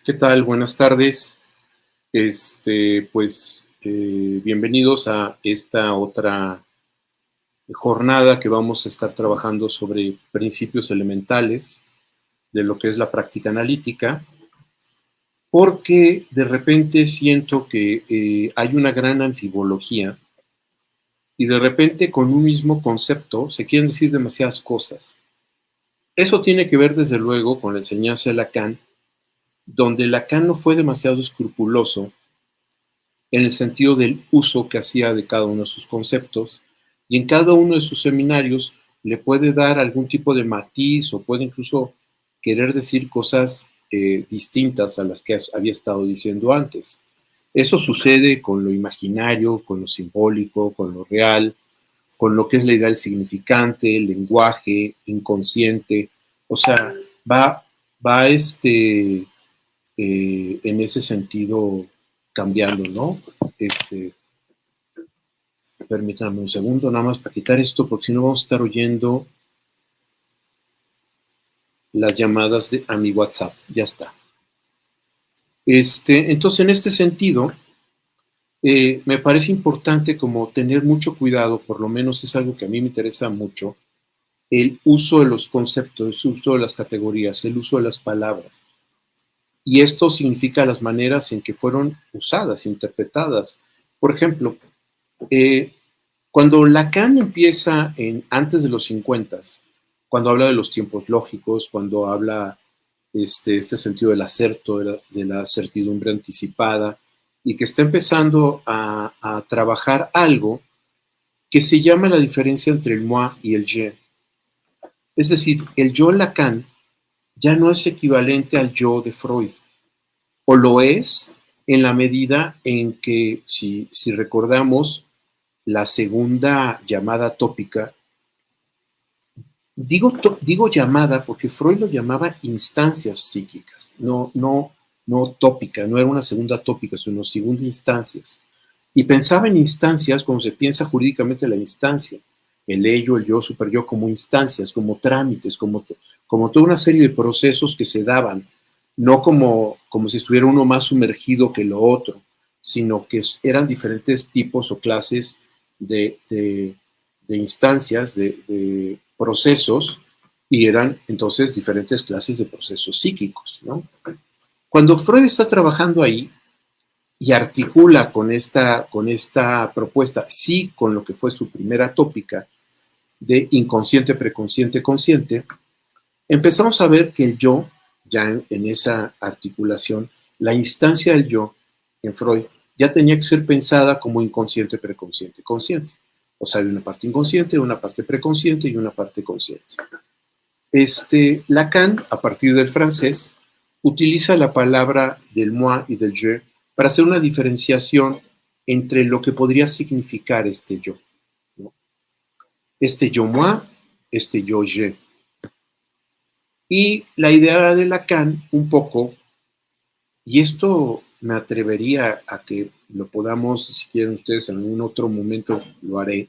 ¿Qué tal? Buenas tardes. Bienvenidos a esta otra jornada que vamos a estar trabajando sobre principios elementales de lo que es la práctica analítica, porque de repente siento que hay una gran anfibología y de repente con un mismo concepto se quieren decir demasiadas cosas. Eso tiene que ver desde luego con la enseñanza de Lacan, donde Lacan no fue demasiado escrupuloso en el sentido del uso que hacía de cada uno de sus conceptos, y en cada uno de sus seminarios le puede dar algún tipo de matiz o puede incluso querer decir cosas distintas a las que había estado diciendo antes. Eso sucede con lo imaginario, con lo simbólico, con lo real, con lo que es la idea del significante, el lenguaje, inconsciente, o sea, va, va en ese sentido cambiando, ¿no? Permítanme un segundo, nada más para quitar esto, porque si no vamos a estar oyendo las llamadas a mi WhatsApp. Ya está. Entonces, en este sentido, me parece importante como tener mucho cuidado, por lo menos es algo que a mí me interesa mucho, el uso de los conceptos, el uso de las categorías, el uso de las palabras. Y esto significa las maneras en que fueron usadas, interpretadas. Por ejemplo, cuando Lacan empieza antes de los 50, cuando habla de los tiempos lógicos, cuando habla este sentido del acerto, de la certidumbre anticipada, y que está empezando a trabajar algo que se llama la diferencia entre el moi y el je. Es decir, el yo Lacan ya no es equivalente al yo de Freud, o lo es en la medida en que, si recordamos, la segunda llamada tópica, digo llamada porque Freud lo llamaba instancias psíquicas, no tópica, no era una segunda tópica, sino segunda instancias. Y pensaba en instancias como se piensa jurídicamente la instancia, el ello, el yo, super yo, como instancias, como trámites, como toda una serie de procesos que se daban, no como si estuviera uno más sumergido que lo otro, sino que eran diferentes tipos o clases de instancias, de procesos, y eran entonces diferentes clases de procesos psíquicos, ¿no? Cuando Freud está trabajando ahí y articula con esta propuesta, sí, con lo que fue su primera tópica de inconsciente, preconsciente, consciente, empezamos a ver que el yo, ya en esa articulación, la instancia del yo en Freud ya tenía que ser pensada como inconsciente, preconsciente, consciente. O sea, hay una parte inconsciente, una parte preconsciente y una parte consciente. Lacan, a partir del francés, utiliza la palabra del moi y del je para hacer una diferenciación entre lo que podría significar este yo, ¿no? Este yo moi, este yo je. Y la idea de Lacan, un poco, y esto me atrevería a que lo podamos, si quieren ustedes en algún otro momento lo haré,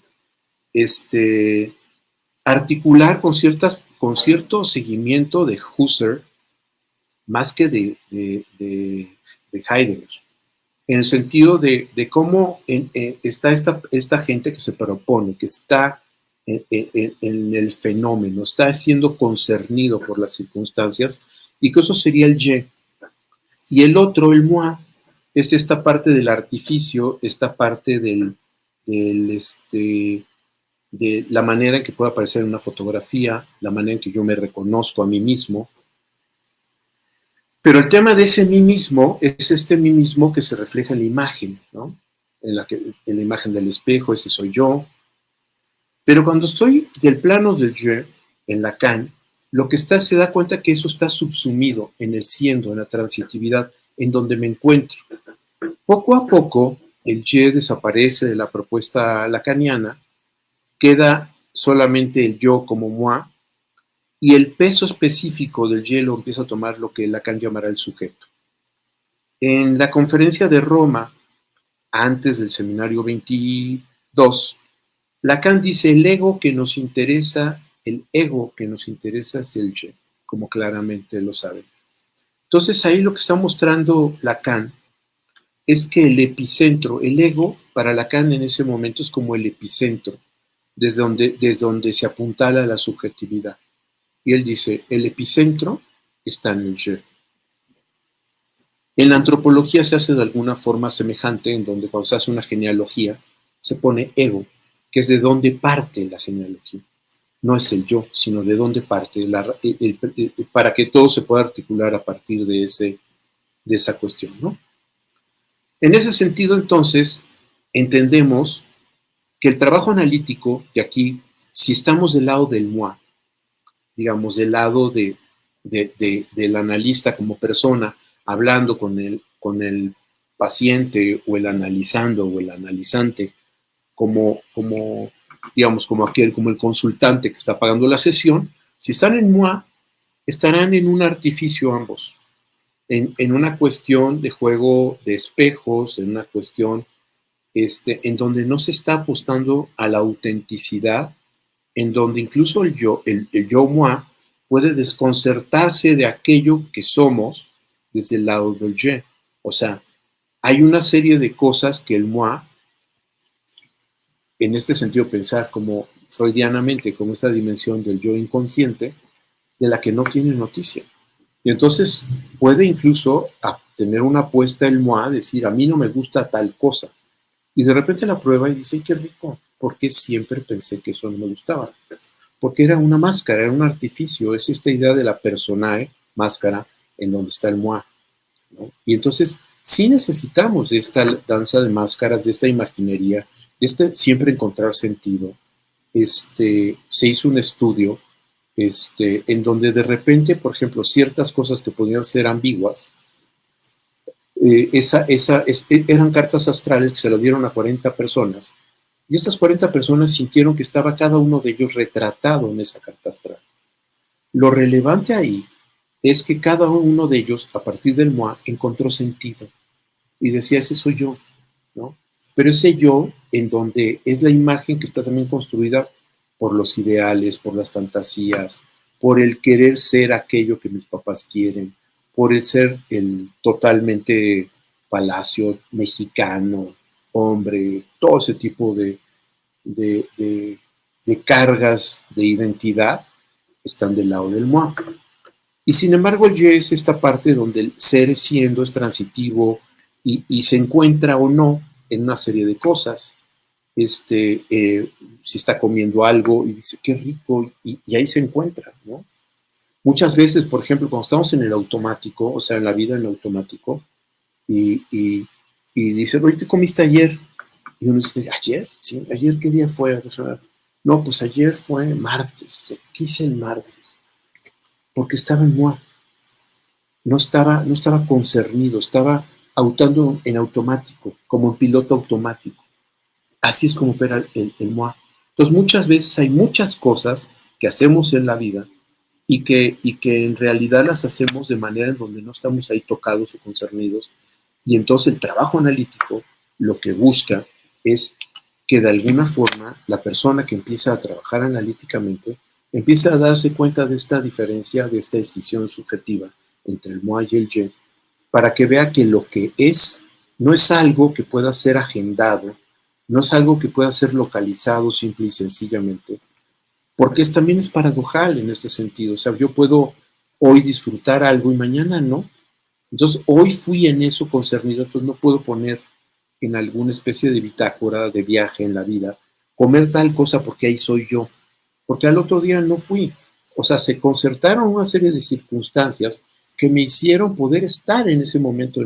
articular con cierto seguimiento de Husserl, más que de Heidegger, en el sentido de cómo está esta gente que se propone, que está en el fenómeno, está siendo concernido por las circunstancias, y que eso sería el je. Y el otro, el moi, es esta parte del artificio, esta parte de la manera en que puede aparecer en una fotografía, la manera en que yo me reconozco a mí mismo. Pero el tema de ese mí mismo es este mí mismo que se refleja en la imagen, ¿no? En la imagen del espejo, ese soy yo. Pero cuando estoy del plano del je, en Lacan, lo que está se da cuenta que eso está subsumido en el siendo, en la transitividad, en donde me encuentro. Poco a poco, el je desaparece de la propuesta lacaniana, queda solamente el yo como moi, y el peso específico del je lo empieza a tomar lo que Lacan llamará el sujeto. En la conferencia de Roma, antes del seminario 22, Lacan dice el ego que nos interesa es el je, como claramente lo saben. Entonces ahí lo que está mostrando Lacan es que el epicentro, el ego, para Lacan en ese momento es como el epicentro, desde donde se apuntala la subjetividad. Y él dice, el epicentro está en el yo. En la antropología se hace de alguna forma semejante, en donde cuando se hace una genealogía, se pone ego, que es de dónde parte la genealogía. No es el yo, sino de dónde parte, para que todo se pueda articular a partir de esa cuestión, ¿no? En ese sentido, entonces, entendemos que el trabajo analítico, y aquí, si estamos del lado del moi, digamos, del lado del analista como persona, hablando con el paciente o el analizando o el analizante, digamos, como el consultante que está pagando la sesión, si están en moi, estarán en un artificio ambos, en una cuestión de juego de espejos, en una cuestión en donde no se está apostando a la autenticidad, en donde incluso el yo moi puede desconcertarse de aquello que somos desde el lado del je. O sea, hay una serie de cosas que el moi, en este sentido pensar como freudianamente, como esta dimensión del yo inconsciente, de la que no tiene noticia. Y entonces puede incluso tener una apuesta el moi, decir, a mí no me gusta tal cosa. Y de repente la prueba y dice, qué rico, porque siempre pensé que eso no me gustaba. Porque era una máscara, era un artificio, es esta idea de la personae, máscara, en donde está el moi, ¿no? Y entonces sí necesitamos de esta danza de máscaras, de esta imaginería, de siempre encontrar sentido. Se hizo un estudio en donde de repente, por ejemplo, ciertas cosas que podían ser ambiguas, eran cartas astrales que se lo dieron a 40 personas, y estas 40 personas sintieron que estaba cada uno de ellos retratado en esa carta astral. Lo relevante ahí es que cada uno de ellos, a partir del moi, encontró sentido, y decía, ese soy yo, ¿no? Pero ese yo, en donde es la imagen que está también construida por los ideales, por las fantasías, por el querer ser aquello que mis papás quieren, por el ser el totalmente palacio mexicano, hombre, todo ese tipo de cargas de identidad están del lado del moi. Y sin embargo el ye es esta parte donde el ser siendo es transitivo y se encuentra o no en una serie de cosas. Si está comiendo algo y dice, qué rico, y ahí se encuentra, ¿no? Muchas veces, por ejemplo, cuando estamos en el automático, o sea, en la vida en el automático, y dice, oye, ¿qué comiste ayer? Y uno dice, ¿ayer? Sí, ¿ayer qué día fue? O sea, no, pues ayer fue martes. ¿Qué hice el martes? Porque estaba en moi. No estaba concernido, estaba autando en automático, como en piloto automático. Así es como opera el moi. Entonces, muchas veces hay muchas cosas que hacemos en la vida y que en realidad las hacemos de manera en donde no estamos ahí tocados o concernidos. Y entonces el trabajo analítico lo que busca es que de alguna forma la persona que empieza a trabajar analíticamente empieza a darse cuenta de esta diferencia, de esta decisión subjetiva entre el moi y el je, para que vea que lo que es no es algo que pueda ser agendado, no es algo que pueda ser localizado simple y sencillamente, porque también es paradojal en este sentido. O sea, yo puedo hoy disfrutar algo y mañana no. Entonces, hoy fui en eso concernido, entonces no puedo poner en alguna especie de bitácora de viaje en la vida, comer tal cosa porque ahí soy yo, porque al otro día no fui. O sea, se concertaron una serie de circunstancias que me hicieron poder estar en ese momento,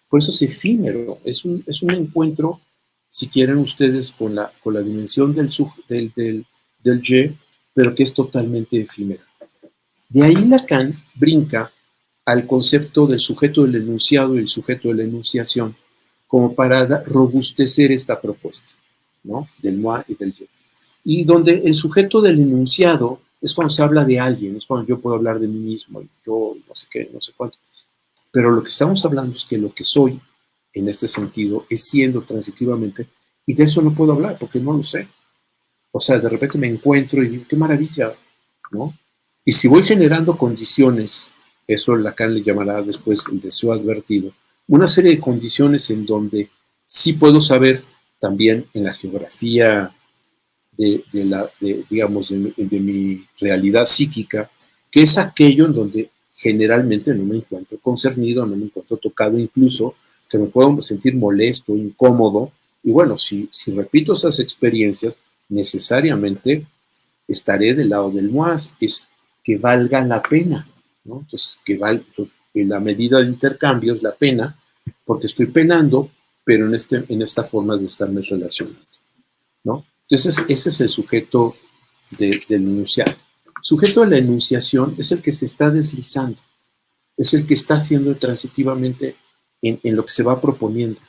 por eso es efímero, es un encuentro, si quieren ustedes, con la dimensión del je, pero que es totalmente efímero. De ahí Lacan brinca al concepto del sujeto del enunciado y el sujeto de la enunciación, como para robustecer esta propuesta, ¿no? Del moi y del je. Y donde el sujeto del enunciado es cuando se habla de alguien, es cuando yo puedo hablar de mí mismo, yo no sé qué, no sé cuánto. Pero lo que estamos hablando es que lo que soy, en este sentido, es siendo transitivamente, y de eso no puedo hablar porque no lo sé. O sea, de repente me encuentro y digo, qué maravilla, ¿no? Y si voy generando condiciones eso Lacan le llamará después el deseo advertido, una serie de condiciones en donde sí puedo saber también en la geografía digamos, de mi realidad psíquica, que es aquello en donde generalmente no me encuentro concernido, no me encuentro tocado, incluso que me puedo sentir molesto, incómodo, y bueno, si repito esas experiencias, necesariamente estaré del lado del MOAS, es que valga la pena, ¿no? Entonces, entonces, en la medida de intercambio es la pena, porque estoy penando, pero en esta forma de estarme relacionando, ¿no? Entonces, ese es el sujeto del enunciado. El sujeto de la enunciación es el que se está deslizando, es el que está haciendo transitivamente en lo que se va proponiendo.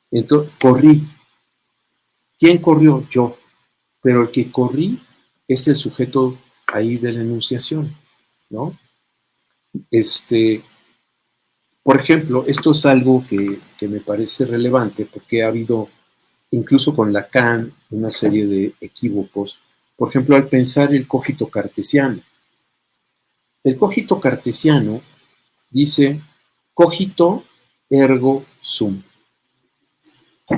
Entonces, corrí. ¿Quién corrió? Yo. Pero el que corrí es el sujeto ahí de la enunciación, ¿no? Por ejemplo, esto es algo que me parece relevante porque ha habido, incluso con Lacan, una serie de equívocos. Por ejemplo, al pensar el cogito cartesiano. El cogito cartesiano dice cogito ergo sum.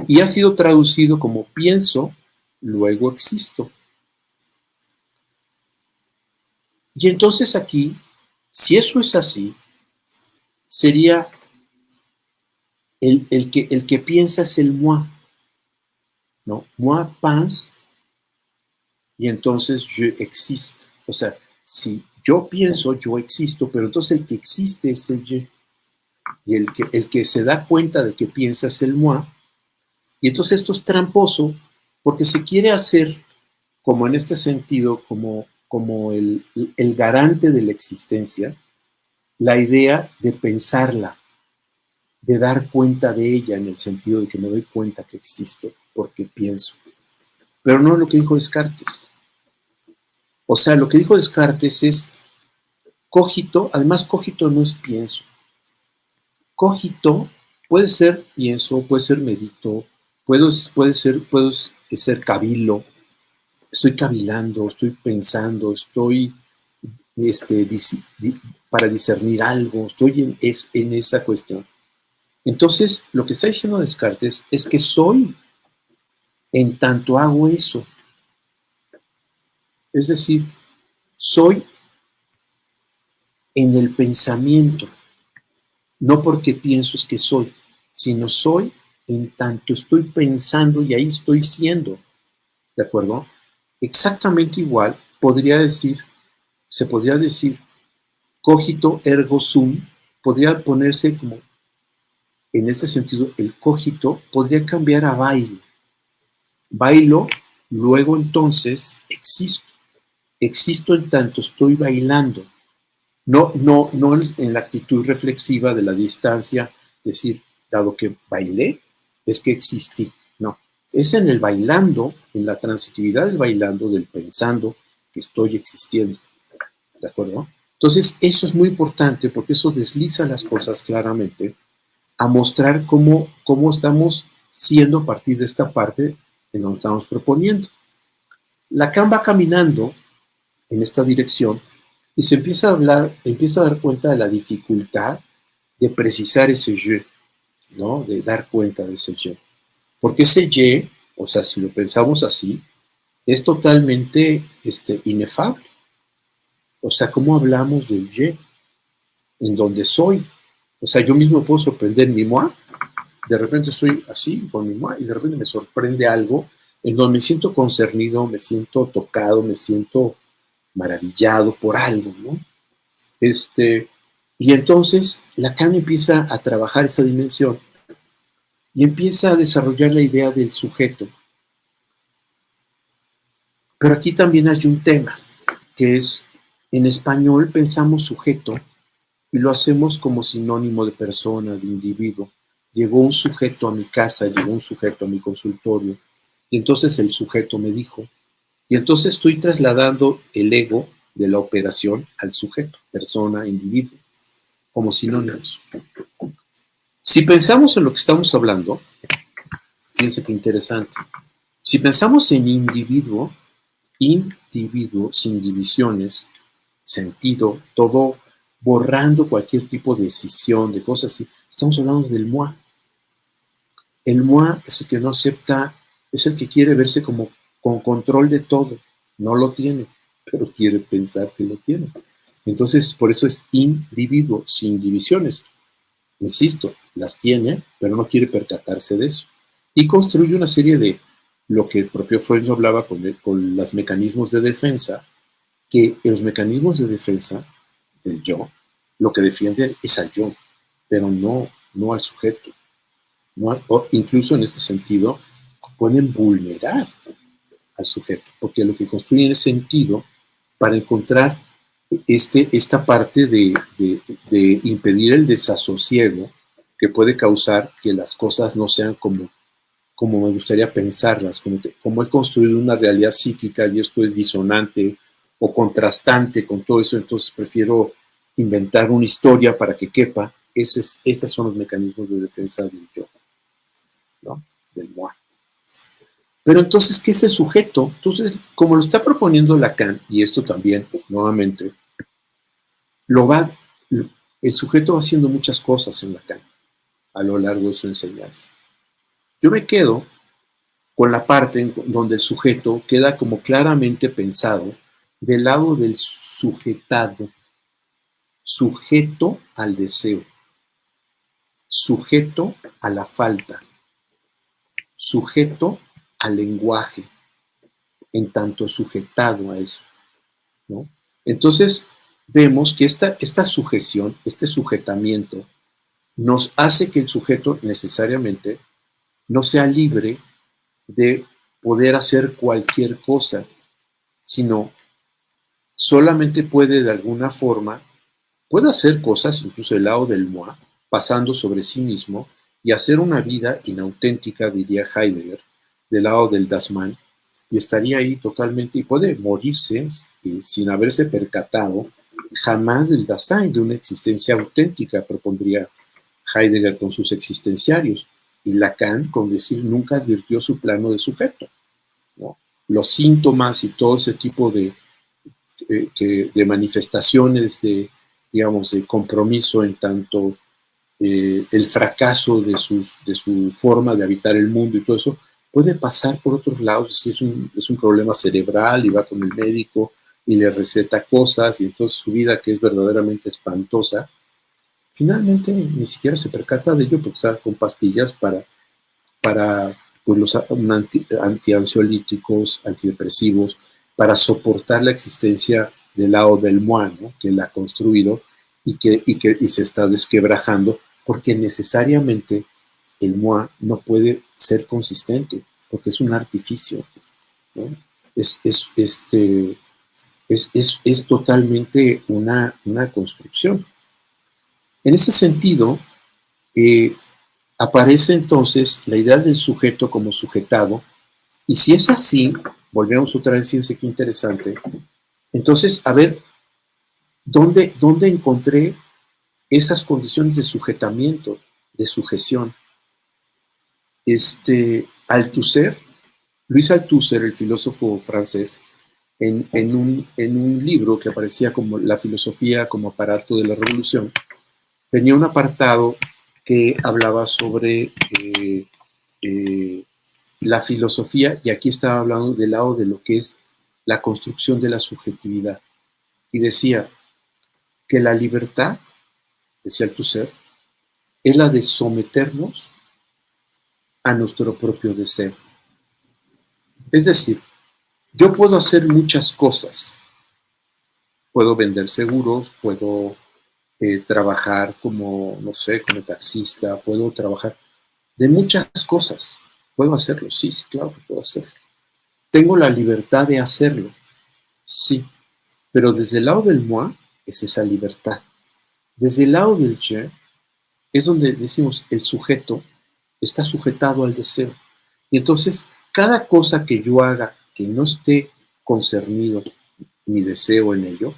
Y ha sido traducido como pienso, luego existo. Y entonces aquí, si eso es así, sería el que piensa es el moi, ¿no? Moi pense y entonces je existe. O sea, si yo pienso, yo existo, pero entonces el que existe es el je. Y el que se da cuenta de que piensa es el moi. Y entonces esto es tramposo porque se quiere hacer, como en este sentido, como el garante de la existencia, la idea de pensarla, de dar cuenta de ella en el sentido de que me doy cuenta que existo porque pienso. Pero no es lo que dijo Descartes. O sea, lo que dijo Descartes es cogito, además cogito no es pienso. Cogito puede ser pienso, puede ser medito, puedo ser cabilo, estoy cavilando, estoy pensando, estoy este, para discernir algo, estoy en esa cuestión. Entonces, lo que está diciendo Descartes es que soy en tanto hago eso. Es decir, soy en el pensamiento, no porque pienso es que soy, sino soy en tanto estoy pensando y ahí estoy siendo, ¿de acuerdo? Exactamente igual se podría decir cogito ergo sum, podría ponerse como, en ese sentido, el cogito podría cambiar a bailo. Bailo, luego entonces existo. Existo en tanto estoy bailando. No en la actitud reflexiva de la distancia, decir, dado que bailé, es que existí. No, es en el bailando, en la transitividad del bailando, del pensando, que estoy existiendo. ¿De acuerdo? Entonces, eso es muy importante porque eso desliza las cosas claramente a mostrar cómo estamos siendo a partir de esta parte en donde estamos proponiendo. Lacan va caminando en esta dirección y se empieza a dar cuenta de la dificultad de precisar ese je, ¿no? De dar cuenta de ese je. Porque ese je, o sea, si lo pensamos así, es totalmente inefable. O sea, ¿cómo hablamos del je? En donde soy. O sea, yo mismo puedo sorprender mi moi. De repente estoy así con mi moi y de repente me sorprende algo en donde me siento concernido, me siento tocado, me siento maravillado por algo, ¿no? Y entonces Lacan empieza a trabajar esa dimensión y empieza a desarrollar la idea del sujeto. Pero aquí también hay un tema, que es, en español pensamos sujeto y lo hacemos como sinónimo de persona, de individuo. Llegó un sujeto a mi casa, llegó un sujeto a mi consultorio, y entonces el sujeto me dijo, y entonces estoy trasladando el ego de la operación al sujeto, persona, individuo, como sinónimos. Si pensamos en lo que estamos hablando, fíjense qué interesante. Si pensamos en individuo sin divisiones, sentido, todo borrando cualquier tipo de decisión, de cosas así. Estamos hablando del moi. El moi es el que no acepta, es el que quiere verse como con control de todo. No lo tiene, pero quiere pensar que lo tiene. Entonces, por eso es individuo, sin divisiones. Insisto, las tiene, pero no quiere percatarse de eso. Y construye una serie de lo que el propio Freud hablaba con los mecanismos de defensa, que los mecanismos de defensa del yo, lo que defienden es al yo, pero no al sujeto. No, o incluso en este sentido, pueden vulnerar al sujeto, porque lo que construyen es sentido para encontrar esta parte de impedir el desasosiego que puede causar que las cosas no sean como me gustaría pensarlas, como he construido una realidad psíquica y esto es disonante o contrastante con todo eso, entonces prefiero inventar una historia para que quepa. Esos son los mecanismos de defensa del yo, ¿no? Del moi. Pero entonces, ¿qué es el sujeto? Entonces, como lo está proponiendo Lacan, y esto también, nuevamente, el sujeto va haciendo muchas cosas en Lacan a lo largo de su enseñanza. Yo me quedo con la parte en donde el sujeto queda como claramente pensado del lado del sujetado, sujeto al deseo, sujeto a la falta, sujeto al lenguaje, en tanto sujetado a eso, ¿no? Entonces, vemos que esta sujeción, este sujetamiento, nos hace que el sujeto necesariamente no sea libre de poder hacer cualquier cosa, sino solamente puede de alguna forma, puede hacer cosas, incluso del lado del moi, pasando sobre sí mismo y hacer una vida inauténtica, diría Heidegger, del lado del Das Man, y estaría ahí totalmente, y puede morirse sin haberse percatado jamás del Dasein, de una existencia auténtica, propondría Heidegger con sus existenciarios, y Lacan con decir nunca advirtió su plano de sujeto, ¿no? Los síntomas y todo ese tipo de manifestaciones digamos, de compromiso en tanto el fracaso de su forma de habitar el mundo y todo eso, puede pasar por otros lados, si es un problema cerebral y va con el médico y le receta cosas y entonces su vida, que es verdaderamente espantosa, finalmente ni siquiera se percata de ello porque está con pastillas para pues, los antiansiolíticos, antidepresivos, para soportar la existencia del lado del moi, ¿no? Que la ha construido y se está desquebrajando, porque necesariamente el moi no puede ser consistente, porque es un artificio, ¿no? Es totalmente una construcción. En ese sentido, eh, aparece entonces la idea del sujeto como sujetado, y si es así, volvemos otra vez, fíjense qué interesante, entonces, a ver, ¿dónde encontré esas condiciones de sujetamiento, de sujeción? Althusser, Luis Althusser, el filósofo francés, en un libro que aparecía como La filosofía como aparato de la revolución, tenía un apartado que hablaba sobre eh, la filosofía, y aquí estaba hablando del lado de lo que es la construcción de la subjetividad. Y decía que la libertad, decía Althusser, es la de someternos a nuestro propio deseo. Es decir, yo puedo hacer muchas cosas. Puedo vender seguros, puedo trabajar como, no sé, como taxista, puedo trabajar de muchas cosas. Puedo hacerlo, sí, sí, claro que puedo hacerlo. Tengo la libertad de hacerlo, sí, pero desde el lado del moi es esa libertad. Desde el lado del je es donde decimos el sujeto está sujetado al deseo. Y entonces, cada cosa que yo haga que no esté concernido mi deseo en ello,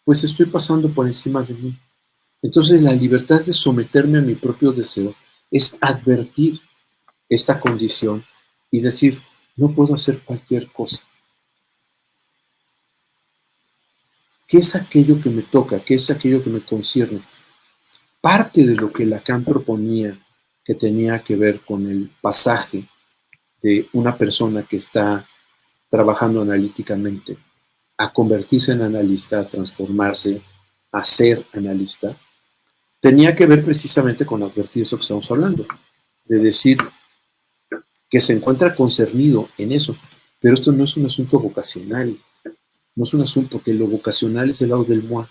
pues estoy pasando por encima de mí. Entonces, la libertad de someterme a mi propio deseo es advertir esta condición y decir, no puedo hacer cualquier cosa. ¿qué es aquello que me toca? ¿Qué es aquello que me concierne? Parte de lo que Lacan proponía que tenía que ver con el pasaje de una persona que está trabajando analíticamente a convertirse en analista, a transformarse, a ser analista, tenía que ver precisamente con advertir eso que estamos hablando, de decir que se encuentra concernido en eso, pero esto no es un asunto vocacional, no es un asunto, porque lo vocacional es el lado del moi,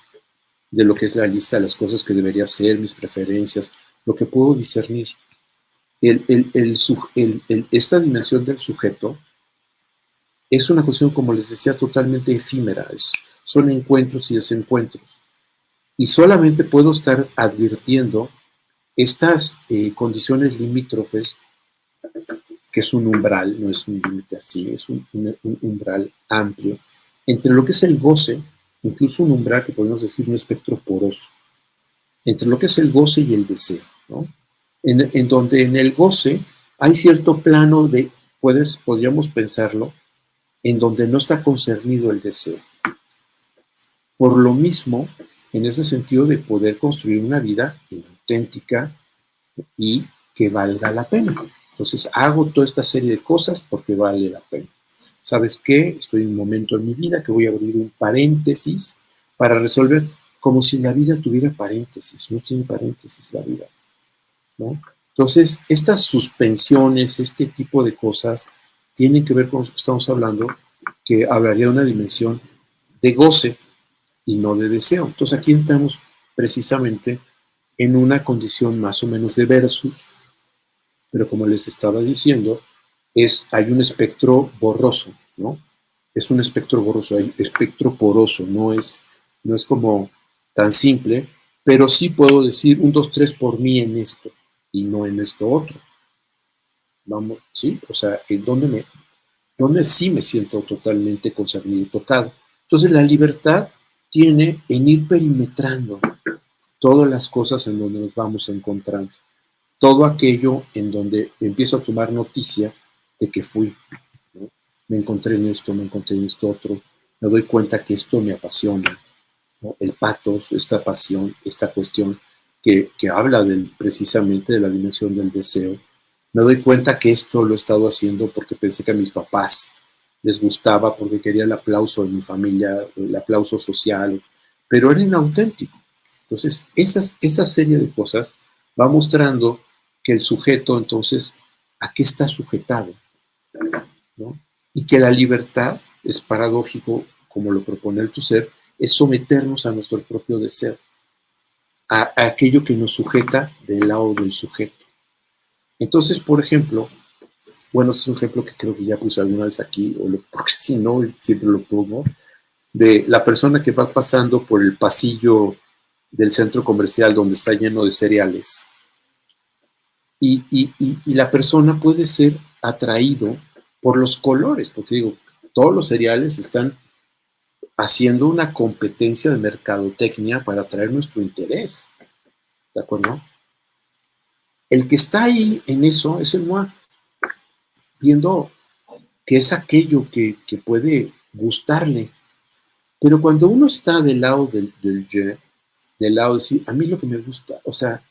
de lo que es la lista de las cosas que debería ser, mis preferencias, lo que puedo discernir. Esta dimensión del sujeto es una cuestión, como les decía, totalmente efímera. Son encuentros y desencuentros. Y solamente puedo estar advirtiendo estas condiciones limítrofes, que es un umbral, no es un límite así, es un umbral amplio, entre lo que es el goce, incluso un umbral que podemos decir un espectro poroso, entre lo que es el goce y el deseo, ¿no? En donde en el goce hay cierto plano de, podríamos pensarlo, en donde no está concernido el deseo. Por lo mismo, en ese sentido de poder construir una vida auténtica y que valga la pena. Entonces hago toda esta serie de cosas porque vale la pena. ¿Sabes qué? Estoy en un momento en mi vida que voy a abrir un paréntesis para resolver, como si la vida tuviera paréntesis. No tiene paréntesis la vida, ¿no? Entonces, estas suspensiones, este tipo de cosas, tienen que ver con lo que estamos hablando, que hablaría de una dimensión de goce y no de deseo. Entonces, aquí entramos precisamente en una condición más o menos de versus, pero como les estaba diciendo, hay un espectro borroso, ¿no? Es un espectro borroso, hay espectro poroso, no es como tan simple, pero sí puedo decir 1, 2, 3 por mí en esto y no en esto otro. Vamos, ¿sí? O sea, donde sí me siento totalmente concernido y tocado. Entonces la libertad tiene en ir perimetrando todas las cosas en donde nos vamos encontrando. Todo aquello en donde empiezo a tomar noticia de que fui, ¿no? Me encontré en esto, me encontré en esto otro, me doy cuenta que esto me apasiona, ¿no? El patos, esta pasión, esta cuestión que habla precisamente de la dimensión del deseo. Me doy cuenta que esto lo he estado haciendo porque pensé que a mis papás les gustaba, porque quería el aplauso de mi familia, el aplauso social, pero era inauténtico. Entonces, esa serie de cosas va mostrando que el sujeto, entonces, ¿a qué está sujetado? ¿No? Y que la libertad, es paradójico, como lo propone el Tusser, es someternos a nuestro propio deseo, a aquello que nos sujeta del lado del sujeto. Entonces, por ejemplo, bueno, es un ejemplo que creo que ya puse alguna vez aquí, porque si no, siempre lo pongo, de la persona que va pasando por el pasillo del centro comercial donde está lleno de cereales. Y la persona puede ser atraído por los colores, porque digo, todos los cereales están haciendo una competencia de mercadotecnia para atraer nuestro interés, ¿de acuerdo? El que está ahí en eso es el moi, viendo que es aquello que puede gustarle. Pero cuando uno está del lado del je, del lado de decir, a mí lo que me gusta, o sea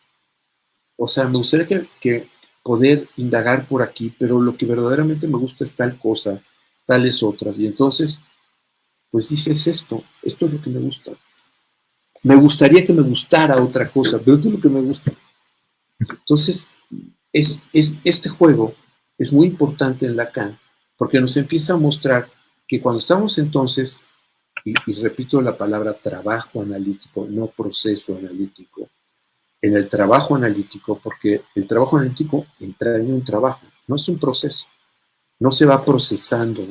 me gustaría que poder indagar por aquí, pero lo que verdaderamente me gusta es tal cosa, tales otras. Y entonces, pues dices esto es lo que me gusta. Me gustaría que me gustara otra cosa, pero esto es lo que me gusta. Entonces, este juego es muy importante en Lacan, porque nos empieza a mostrar que cuando estamos entonces, y repito la palabra trabajo analítico, no proceso analítico, en el trabajo analítico, porque el trabajo analítico entra en un trabajo, no es un proceso, no se va procesando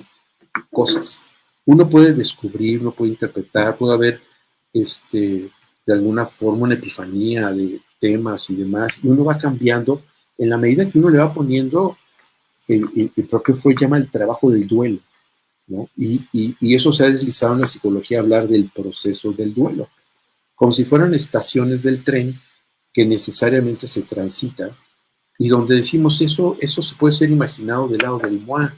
cosas. Uno puede descubrir, uno puede interpretar, puede haber de alguna forma una epifanía de temas y demás, y uno va cambiando en la medida que uno le va poniendo el propio Freud llama el trabajo del duelo, ¿no? Y eso se ha deslizado en la psicología, hablar del proceso del duelo, como si fueran estaciones del tren que necesariamente se transita y donde decimos eso se puede ser imaginado del lado del moi,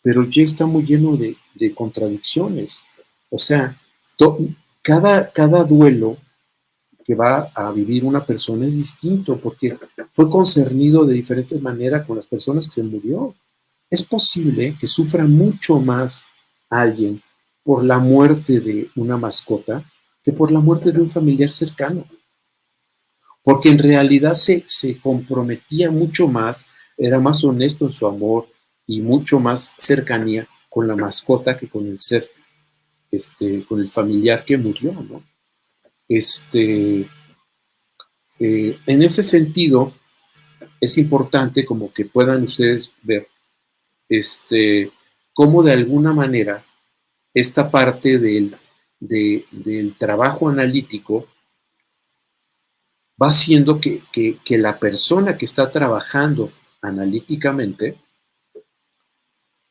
pero ya está muy lleno de contradicciones. O sea, To- cada duelo que va a vivir una persona es distinto porque fue concernido de diferentes maneras con las personas que se murió. Es posible que sufra mucho más alguien por la muerte de una mascota que por la muerte de un familiar cercano, porque en realidad se comprometía mucho más, era más honesto en su amor y mucho más cercanía con la mascota que con el ser, con el familiar que murió, ¿no? Este, en ese sentido, es importante como que puedan ustedes ver cómo de alguna manera esta parte del trabajo analítico va haciendo que la persona que está trabajando analíticamente,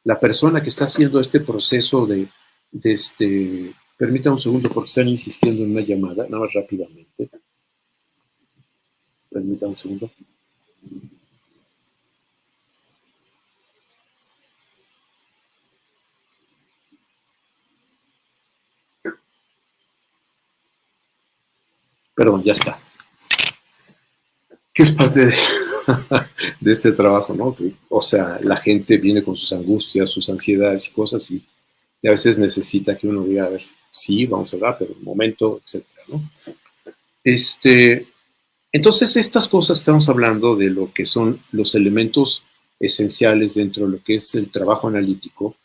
la persona que está haciendo este proceso permítame un segundo porque están insistiendo en una llamada, nada más rápidamente, permítame un segundo. Perdón, ya está. Que es parte de este trabajo, ¿no? O sea, la gente viene con sus angustias, sus ansiedades y cosas y a veces necesita que uno diga, a ver, sí, vamos a hablar, pero un momento, etcétera, ¿no? Entonces, estas cosas que estamos hablando de lo que son los elementos esenciales dentro de lo que es el trabajo analítico,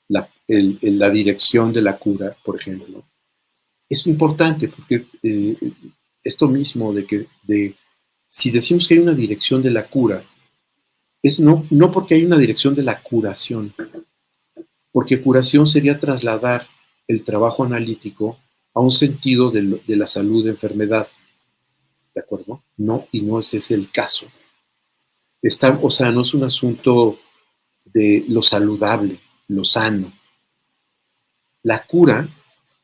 la dirección de la cura, por ejemplo, es importante porque esto mismo si decimos que hay una dirección de la cura, es no porque hay una dirección de la curación, porque curación sería trasladar el trabajo analítico a un sentido de la salud de enfermedad, ¿de acuerdo? No, y no ese es el caso. O sea, no es un asunto de lo saludable, lo sano. La cura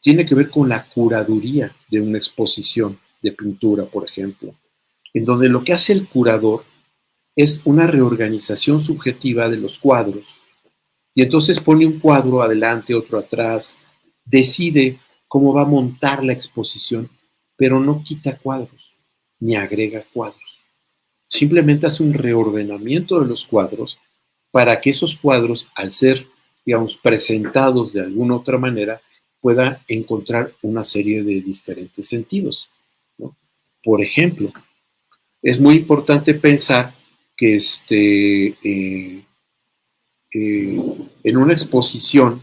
tiene que ver con la curaduría de una exposición de pintura, por ejemplo, en donde lo que hace el curador es una reorganización subjetiva de los cuadros y entonces pone un cuadro adelante, otro atrás, decide cómo va a montar la exposición, pero no quita cuadros ni agrega cuadros. Simplemente hace un reordenamiento de los cuadros para que esos cuadros, al ser, digamos, presentados de alguna otra manera, pueda encontrar una serie de diferentes sentidos, ¿no? Por ejemplo, es muy importante pensar que en una exposición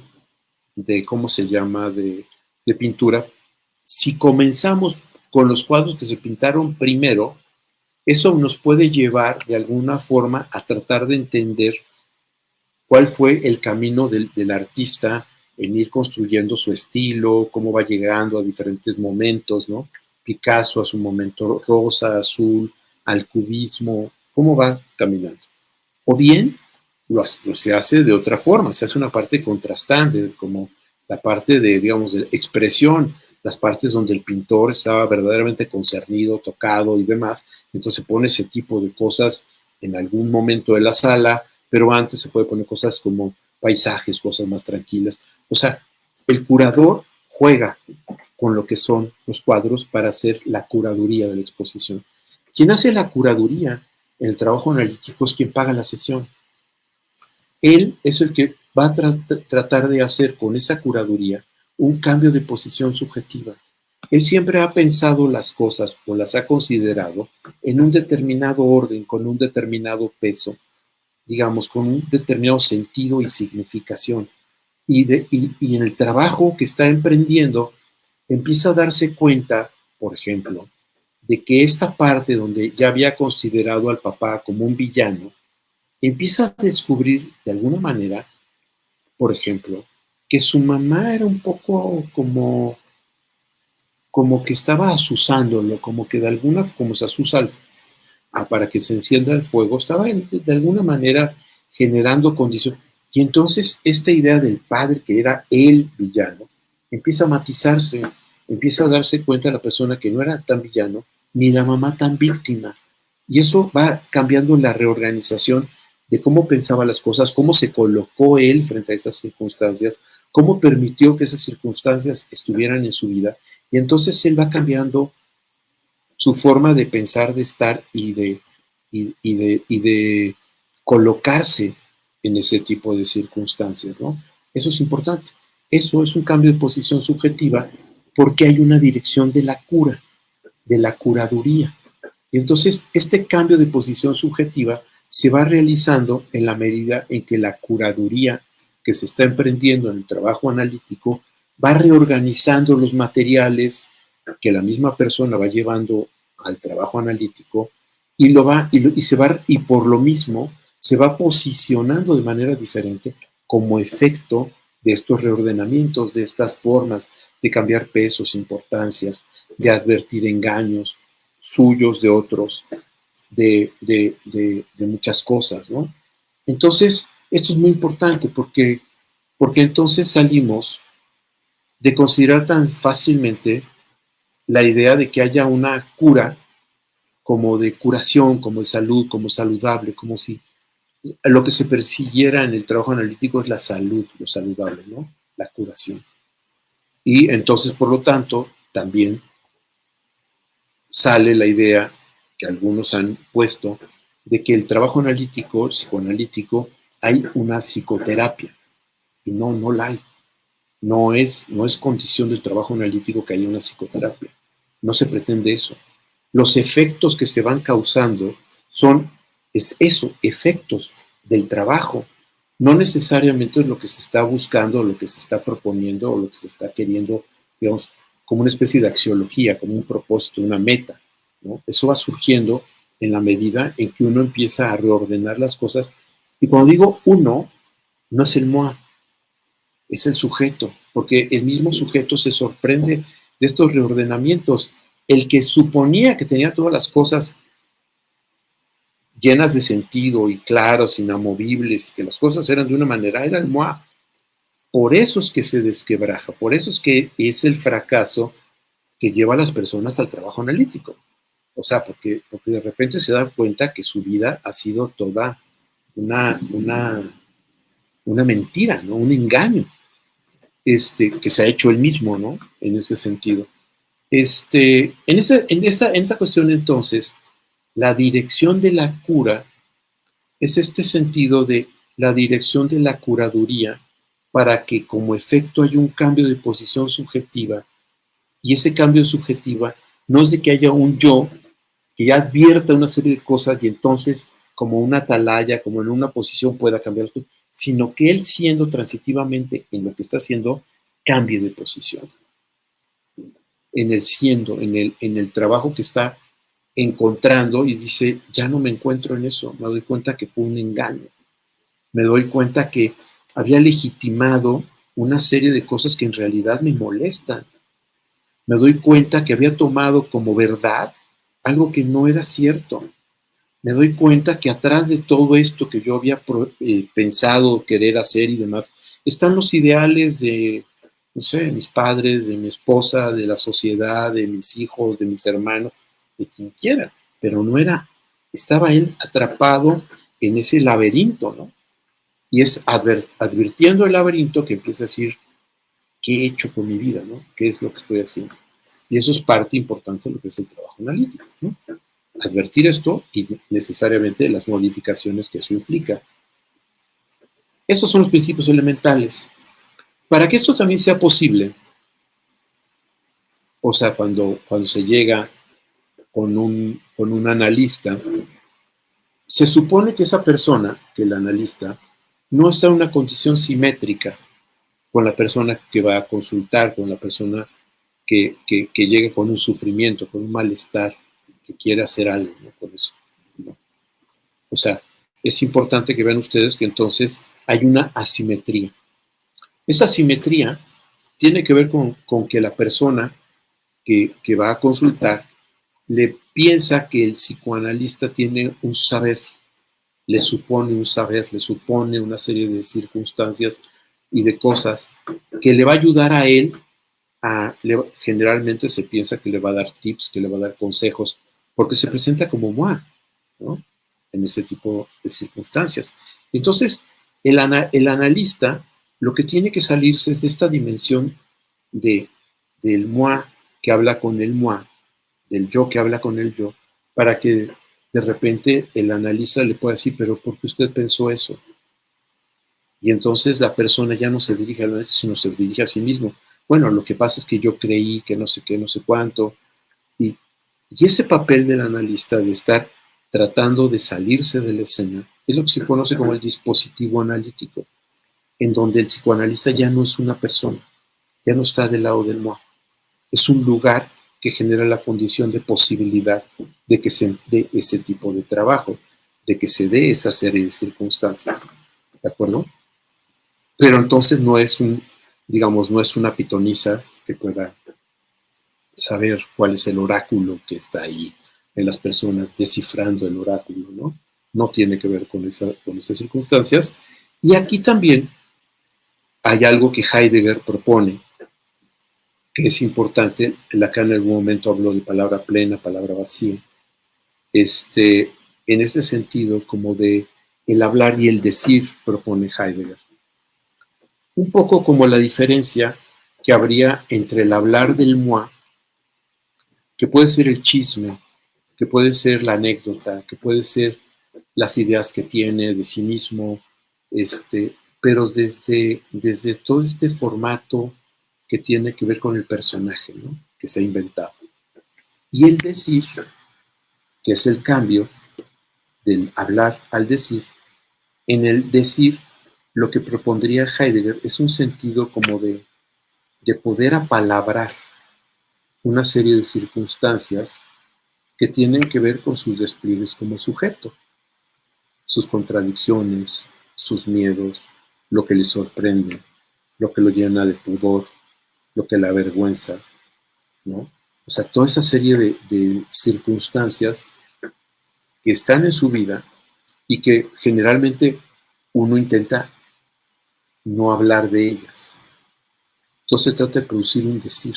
de, ¿cómo se llama?, de pintura, si comenzamos con los cuadros que se pintaron primero, eso nos puede llevar de alguna forma a tratar de entender cuál fue el camino del artista en ir construyendo su estilo, cómo va llegando a diferentes momentos, ¿no? Picasso a su momento rosa, azul, al cubismo, cómo va caminando. O bien se hace de otra forma, se hace una parte contrastante, como la parte de, digamos, de expresión, las partes donde el pintor estaba verdaderamente concernido, tocado y demás, entonces pone ese tipo de cosas en algún momento de la sala, pero antes se puede poner cosas como paisajes, cosas más tranquilas. O sea, el curador juega con lo que son los cuadros para hacer la curaduría de la exposición. Quien hace la curaduría en el trabajo analítico es quien paga la sesión. Él es el que va a tratar de hacer con esa curaduría un cambio de posición subjetiva. Él siempre ha pensado las cosas o las ha considerado en un determinado orden, con un determinado peso, digamos, con un determinado sentido y significación. Y en el trabajo que está emprendiendo, empieza a darse cuenta, por ejemplo, de que esta parte donde ya había considerado al papá como un villano, empieza a descubrir de alguna manera, por ejemplo, que su mamá era un poco como que estaba asusándolo, como que de alguna, como se asusa para que se encienda el fuego, estaba de alguna manera generando condiciones. Y entonces esta idea del padre, que era el villano, empieza a matizarse, empieza a darse cuenta la persona que no era tan villano, ni la mamá tan víctima. Y eso va cambiando la reorganización de cómo pensaba las cosas, cómo se colocó él frente a esas circunstancias, cómo permitió que esas circunstancias estuvieran en su vida, y entonces él va cambiando su forma de pensar, de estar y de colocarse en ese tipo de circunstancias, ¿no? Eso es importante. Eso es un cambio de posición subjetiva porque hay una dirección de la cura, de la curaduría. Y entonces, este cambio de posición subjetiva se va realizando en la medida en que la curaduría que se está emprendiendo en el trabajo analítico va reorganizando los materiales que la misma persona va llevando al trabajo analítico y y por lo mismo se va posicionando de manera diferente como efecto de estos reordenamientos, de estas formas de cambiar pesos, importancias, de advertir engaños suyos, de otros, de muchas cosas, ¿no? Entonces, esto es muy importante porque entonces salimos de considerar tan fácilmente la idea de que haya una cura como de curación, como de salud, como saludable, como si lo que se persiguiera en el trabajo analítico es la salud, lo saludable, ¿no? La curación. Y entonces, por lo tanto, también sale la idea que algunos han puesto de que el trabajo analítico, psicoanalítico, hay una psicoterapia. Y no la hay. No es condición del trabajo analítico que haya una psicoterapia. No se pretende eso. Los efectos que se van causando es eso, efectos del trabajo. No necesariamente es lo que se está buscando, lo que se está proponiendo o lo que se está queriendo, digamos, como una especie de axiología, como un propósito, una meta, ¿no? Eso va surgiendo en la medida en que uno empieza a reordenar las cosas. Y cuando digo uno, no es el MOA, es el sujeto, porque el mismo sujeto se sorprende de estos reordenamientos. El que suponía que tenía todas las cosas llenas de sentido y claros, inamovibles, y que las cosas eran de una manera, era el MOA. Por eso es que se desquebraja, por eso es que es el fracaso que lleva a las personas al trabajo analítico. O sea, porque de repente se dan cuenta que su vida ha sido toda una mentira, ¿no? Un engaño, que se ha hecho él mismo, ¿no? En ese sentido. En esta cuestión, entonces, la dirección de la cura es este sentido de la dirección de la curaduría para que como efecto haya un cambio de posición subjetiva, y ese cambio subjetiva no es de que haya un yo que ya advierta una serie de cosas y entonces como una atalaya, como en una posición pueda cambiar, sino que él siendo transitivamente en lo que está haciendo, cambie de posición, en el siendo, en el trabajo que está encontrando y dice, ya no me encuentro en eso, me doy cuenta que fue un engaño, me doy cuenta que había legitimado una serie de cosas que en realidad me molestan, me doy cuenta que había tomado como verdad algo que no era cierto, me doy cuenta que atrás de todo esto que yo había pensado querer hacer y demás, están los ideales de, no sé, de mis padres, de mi esposa, de la sociedad, de mis hijos, de mis hermanos, de quien quiera, pero no era, estaba él atrapado en ese laberinto, ¿no? Y es advirtiendo el laberinto que empieza a decir, ¿qué he hecho con mi vida, ¿no? ¿Qué es lo que estoy haciendo? Y eso es parte importante de lo que es el trabajo analítico, ¿no? Advertir esto y necesariamente las modificaciones que eso implica. Esos son los principios elementales. Para que esto también sea posible, o sea, cuando se llega con un analista, se supone que esa persona, que el analista, no está en una condición simétrica con la persona que va a consultar, con la persona que llega con un sufrimiento, con un malestar, que quiere hacer algo, ¿no? Por eso, ¿no? O sea, es importante que vean ustedes que entonces hay una asimetría. Esa asimetría tiene que ver con que la persona que va a consultar le piensa que el psicoanalista tiene un saber, le supone un saber, le supone una serie de circunstancias y de cosas que le va a ayudar a él generalmente se piensa que le va a dar tips, que le va a dar consejos, porque se presenta como moi, ¿no? En ese tipo de circunstancias. Entonces, el analista lo que tiene que salirse es de esta dimensión del moi que habla con el moi, del yo que habla con el yo, para que de repente el analista le pueda decir, pero ¿por qué usted pensó eso? Y entonces la persona ya no se dirige al analista, sino se dirige a sí mismo. Bueno, lo que pasa es que yo creí que no sé qué, no sé cuánto. Y ese papel del analista de estar tratando de salirse de la escena es lo que se conoce como el dispositivo analítico, en donde el psicoanalista ya no es una persona, ya no está del lado del moi. Es un lugar que genera la condición de posibilidad de que se dé ese tipo de trabajo, de que se dé esa serie de circunstancias. ¿De acuerdo? Pero entonces no es digamos, no es una pitonisa que pueda saber cuál es el oráculo que está ahí en las personas, descifrando el oráculo, ¿no? No tiene que ver con esas circunstancias. Y aquí también hay algo que Heidegger propone, que es importante. Lacan en algún momento habló de palabra plena, palabra vacía. En ese sentido, como de el hablar y el decir, propone Heidegger. Un poco como la diferencia que habría entre el hablar del moi, que puede ser el chisme, que puede ser la anécdota, que puede ser las ideas que tiene de sí mismo, pero desde todo este formato que tiene que ver con el personaje, ¿no? Que se ha inventado. Y el decir, que es el cambio del hablar al decir, en el decir lo que propondría Heidegger es un sentido como de poder apalabrar una serie de circunstancias que tienen que ver con sus despliegues como sujeto, sus contradicciones, sus miedos, lo que le sorprende, lo que lo llena de pudor, lo que le avergüenza, ¿no? O sea, toda esa serie de circunstancias que están en su vida y que generalmente uno intenta no hablar de ellas. Entonces se trata de producir un decir,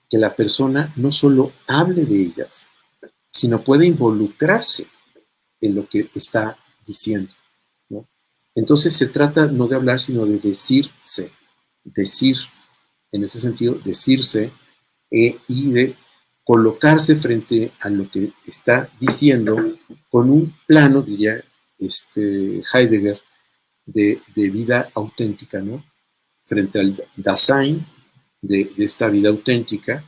que la persona no solo hable de ellas, sino puede involucrarse en lo que está diciendo, ¿no? Entonces se trata no de hablar, sino de decirse, decir, en ese sentido, decirse y de colocarse frente a lo que está diciendo con un plano, diría Heidegger, de vida auténtica, ¿no? Frente al Dasein, de esta vida auténtica,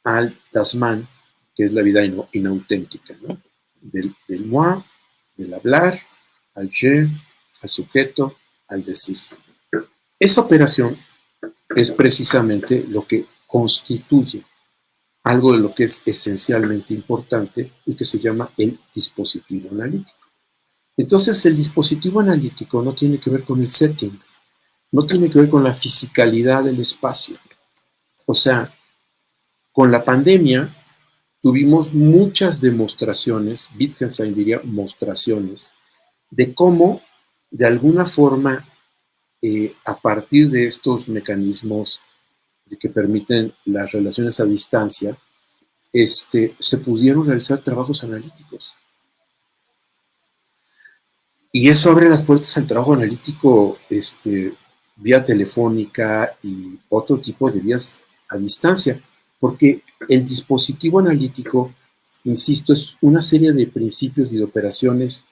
al Dasman, que es la vida inauténtica, ¿no? Del moi, del hablar, al je, al sujeto, al decir. Esa operación es precisamente lo que constituye algo de lo que es esencialmente importante y que se llama el dispositivo analítico. Entonces, el dispositivo analítico no tiene que ver con el setting, no tiene que ver con la fisicalidad del espacio. O sea, con la pandemia tuvimos muchas demostraciones, Wittgenstein diría mostraciones, de cómo de alguna forma a partir de estos mecanismos que permiten las relaciones a distancia, se pudieron realizar trabajos analíticos. Y eso abre las puertas al trabajo analítico vía telefónica y otro tipo de vías a distancia, porque el dispositivo analítico, insisto, es una serie de principios y de operaciones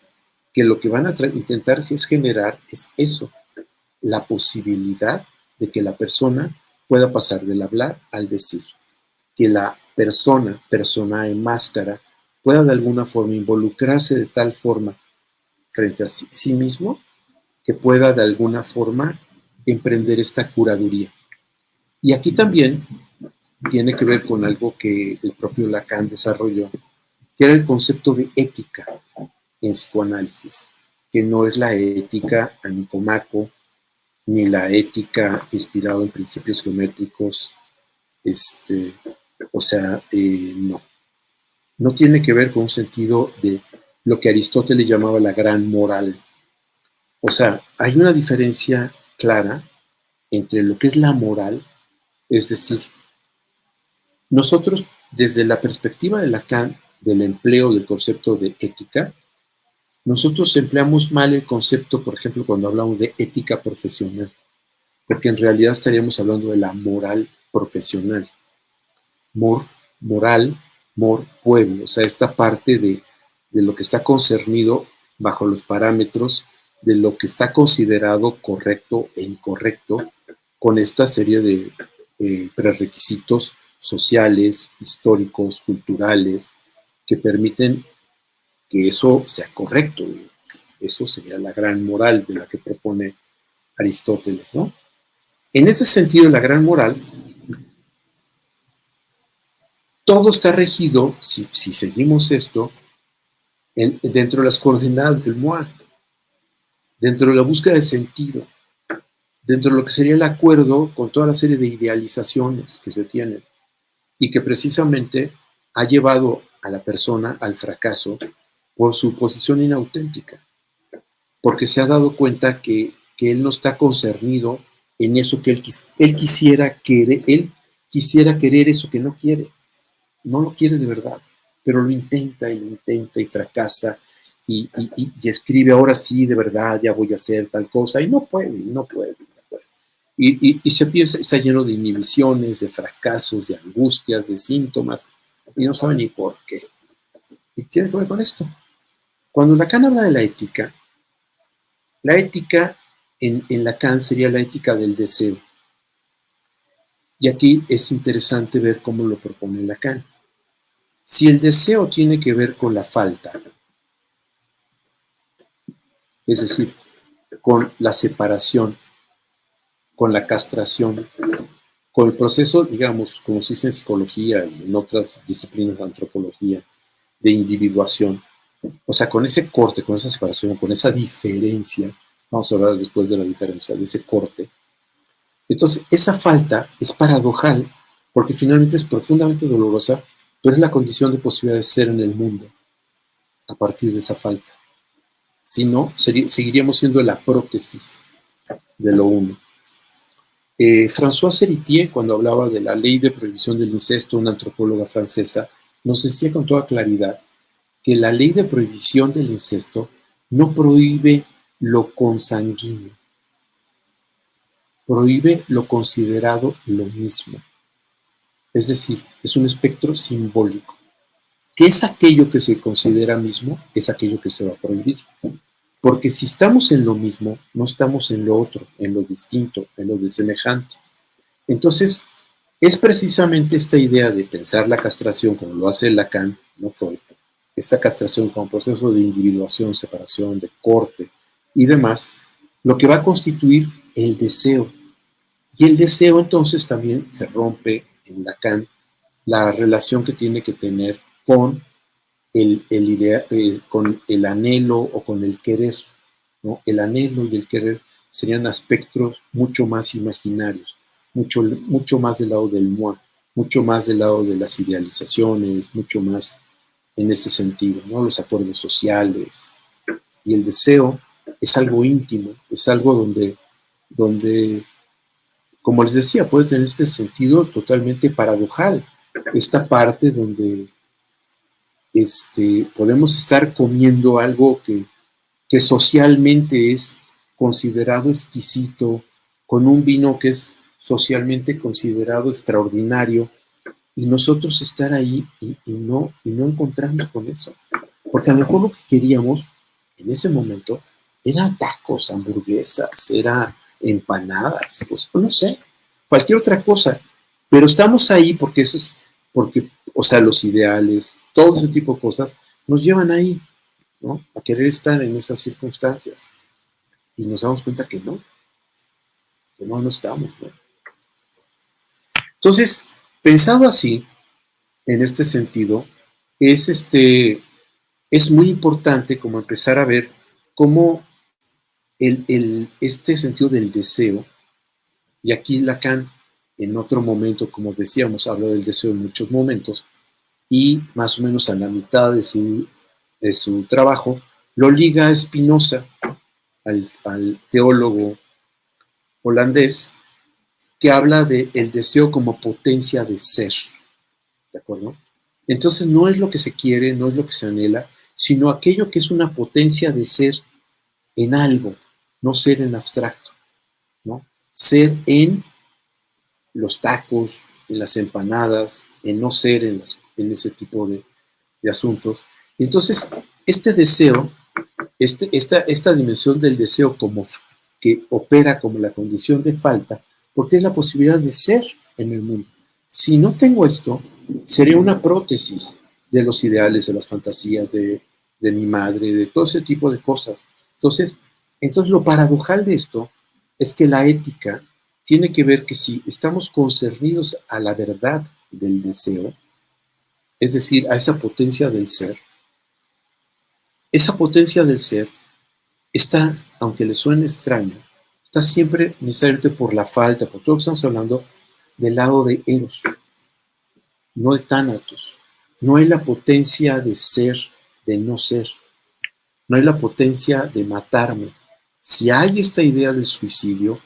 que lo que van a intentar es generar es eso, la posibilidad de que la persona pueda pasar del hablar al decir, que la persona en máscara, pueda de alguna forma involucrarse de tal forma frente a sí mismo que pueda de alguna forma emprender esta curaduría. Y aquí también tiene que ver con algo que el propio Lacan desarrolló, que era el concepto de ética en psicoanálisis, que no es la ética a Nicomaco, ni la ética inspirada en principios geométricos, no. No tiene que ver con un sentido de lo que Aristóteles llamaba la gran moral. O sea, hay una diferencia clara entre lo que es la moral, es decir, nosotros desde la perspectiva de Lacan del empleo del concepto de ética, nosotros empleamos mal el concepto, por ejemplo, cuando hablamos de ética profesional. porque en realidad estaríamos hablando de la moral profesional. Moral, pueblo, o sea, esta parte de lo que está concernido bajo los parámetros de lo que está considerado correcto e incorrecto con esta serie de prerequisitos sociales, históricos, culturales, que permiten que eso sea correcto. Eso sería la gran moral de la que propone Aristóteles, ¿no? En ese sentido, la gran moral, todo está regido, si seguimos esto, dentro de las coordenadas del moi, dentro de la búsqueda de sentido, dentro de lo que sería el acuerdo con toda la serie de idealizaciones que se tienen y que precisamente ha llevado a la persona al fracaso por su posición inauténtica, porque se ha dado cuenta que él no está concernido en eso que él quisiera querer eso que no quiere, no lo quiere de verdad, pero lo intenta y fracasa y escribe, ahora sí, de verdad, ya voy a hacer tal cosa, y no puede. Y se piensa, está lleno de inhibiciones, de fracasos, de angustias, de síntomas, y no sabe ni por qué. Y tiene que ver con esto. Cuando Lacan habla de la ética en Lacan sería la ética del deseo. Y aquí es interesante ver cómo lo propone Lacan. Si el deseo tiene que ver con la falta, es decir, con la separación, con la castración, con el proceso, digamos, como se dice en psicología y en otras disciplinas de antropología, de individuación, o sea, con ese corte, con esa separación, con esa diferencia, vamos a hablar después de la diferencia, de ese corte. Entonces, esa falta es paradojal, porque finalmente es profundamente dolorosa, pero es la condición de posibilidad de ser en el mundo a partir de esa falta. Si no, seguiríamos siendo la prótesis de lo uno. Françoise Héritier, cuando hablaba de la ley de prohibición del incesto, una antropóloga francesa, nos decía con toda claridad que la ley de prohibición del incesto no prohíbe lo consanguíneo, prohíbe lo considerado lo mismo. Es decir, es un espectro simbólico. ¿Qué es aquello que se considera mismo? Es aquello que se va a prohibir. Porque si estamos en lo mismo, no estamos en lo otro, en lo distinto, en lo desemejante. Entonces, es precisamente esta idea de pensar la castración como lo hace Lacan, no Freud, esta castración como proceso de individuación, separación, de corte y demás, lo que va a constituir el deseo. Y el deseo entonces también se rompe en Lacan la relación que tiene que tener con con el anhelo o con el querer, ¿no? El anhelo y el querer serían aspectos mucho más imaginarios, mucho más del lado del moi, mucho más del lado de las idealizaciones, mucho más en ese sentido, ¿no? Los acuerdos sociales. Y el deseo es algo íntimo, es algo donde, como les decía, puede tener este sentido totalmente paradojal, esta parte donde podemos estar comiendo algo que socialmente es considerado exquisito, con un vino que es socialmente considerado extraordinario, y nosotros estar ahí y no encontrarnos con eso. Porque a lo mejor lo que queríamos en ese momento era tacos, hamburguesas, era empanadas, pues, no sé, cualquier otra cosa. Pero estamos ahí porque o sea, los ideales, todo ese tipo de cosas nos llevan ahí, ¿no? A querer estar en esas circunstancias. Y nos damos cuenta que no estamos, ¿no? Entonces, pensado así, en este sentido, es muy importante como empezar a ver cómo este sentido del deseo, y aquí Lacan en otro momento, como decíamos, habla del deseo en muchos momentos, y más o menos a la mitad de su trabajo, lo liga a Spinoza, al teólogo holandés, que habla del deseo como potencia de ser, ¿de acuerdo? Entonces no es lo que se quiere, no es lo que se anhela, sino aquello que es una potencia de ser en algo, no ser en abstracto, ¿no? ser en los tacos, en las empanadas, en no ser en ese tipo de asuntos. Y entonces, este deseo, esta dimensión del deseo como que opera como la condición de falta, porque es la posibilidad de ser en el mundo. Si no tengo esto, sería una prótesis de los ideales, de las fantasías, de mi madre, de todo ese tipo de cosas. Entonces lo paradojal de esto es que la ética tiene que ver que si estamos concernidos a la verdad del deseo, es decir, a esa potencia del ser, esa potencia del ser está, aunque le suene extraño, está siempre necesariamente por la falta, por todo lo que estamos hablando del lado de Eros, no de Thanatos. No hay la potencia de ser, de no ser. No hay la potencia de matarme. Si hay esta idea del suicidio,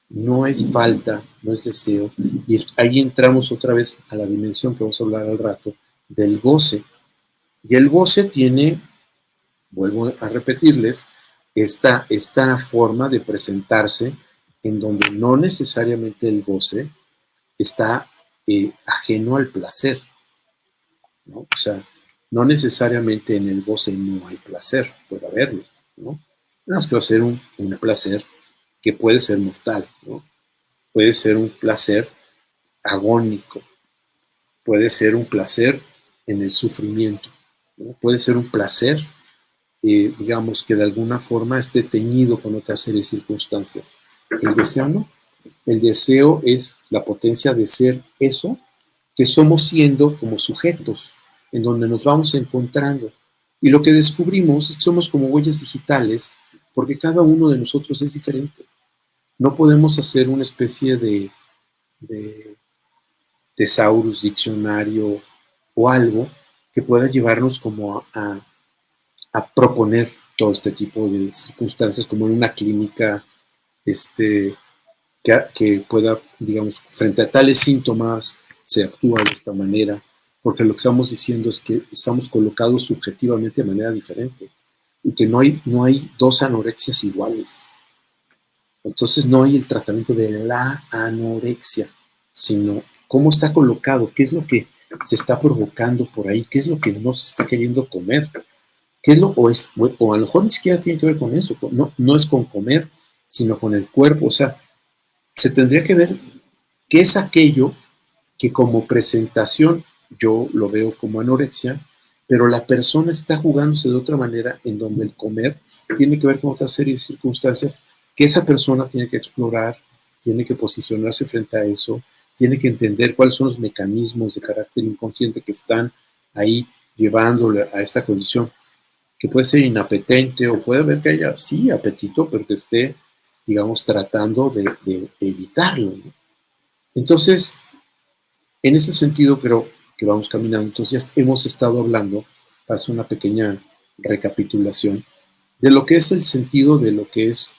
no es falta, no es deseo. Y ahí entramos otra vez a la dimensión que vamos a hablar al rato, del goce. Y el goce tiene, vuelvo a repetirles, esta forma de presentarse en donde no necesariamente el goce está ajeno al placer, ¿no? O sea, no necesariamente en el goce no hay placer, puede haberlo, ¿no? Tenemos que hacer un placer que puede ser mortal, ¿no? Puede ser un placer agónico, puede ser un placer en el sufrimiento, ¿no? Puede ser un placer, digamos, que de alguna forma esté teñido con otra serie de circunstancias. El deseo no. El deseo es la potencia de ser eso que somos siendo como sujetos, en donde nos vamos encontrando. Y lo que descubrimos es que somos como huellas digitales, porque cada uno de nosotros es diferente. No podemos hacer una especie de thesaurus, diccionario o algo que pueda llevarnos como a proponer todo este tipo de circunstancias, como en una clínica que pueda, digamos, frente a tales síntomas, se actúa de esta manera, porque lo que estamos diciendo es que estamos colocados subjetivamente de manera diferente y que no hay dos anorexias iguales. Entonces no hay el tratamiento de la anorexia, sino cómo está colocado, qué es lo que se está provocando por ahí, qué es lo que no se está queriendo comer, qué es o a lo mejor ni siquiera tiene que ver con eso, no es con comer, sino con el cuerpo, o sea, se tendría que ver qué es aquello que como presentación yo lo veo como anorexia, pero la persona está jugándose de otra manera en donde el comer tiene que ver con otra serie de circunstancias que esa persona tiene que explorar, tiene que posicionarse frente a eso, tiene que entender cuáles son los mecanismos de carácter inconsciente que están ahí llevándole a esta condición, que puede ser inapetente o puede haber que haya, sí, apetito, pero que esté, digamos, tratando de evitarlo, ¿no? Entonces, en ese sentido creo que vamos caminando. Entonces, ya hemos estado hablando, para hacer una pequeña recapitulación, de lo que es el sentido de lo que es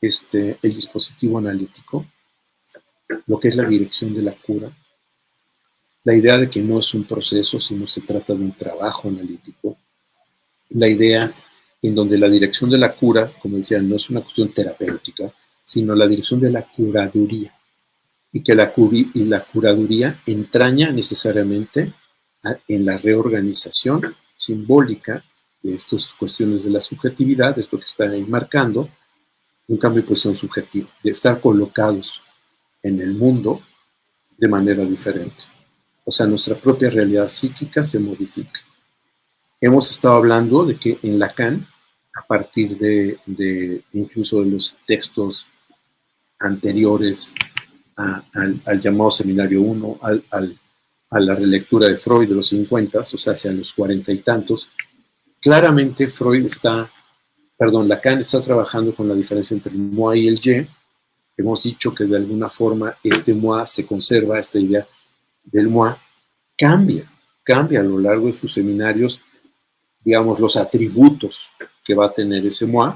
el dispositivo analítico, lo que es la dirección de la cura, la idea de que no es un proceso, sino se trata de un trabajo analítico, la idea en donde la dirección de la cura, como decía, no es una cuestión terapéutica, sino la dirección de la curaduría, y que la curaduría entraña necesariamente en la reorganización simbólica de estas cuestiones de la subjetividad, de esto que están ahí marcando, un cambio de posición subjetiva, de estar colocados en el mundo de manera diferente. O sea, nuestra propia realidad psíquica se modifica. Hemos estado hablando de que en Lacan, a partir de incluso de los textos anteriores al llamado Seminario 1, a la relectura de Freud de los 50, o sea, hacia los 40 y tantos, claramente Lacan está trabajando con la diferencia entre el moi y el je. Hemos dicho que de alguna forma este moi se conserva, esta idea del moi cambia a lo largo de sus seminarios, digamos, los atributos que va a tener ese moi,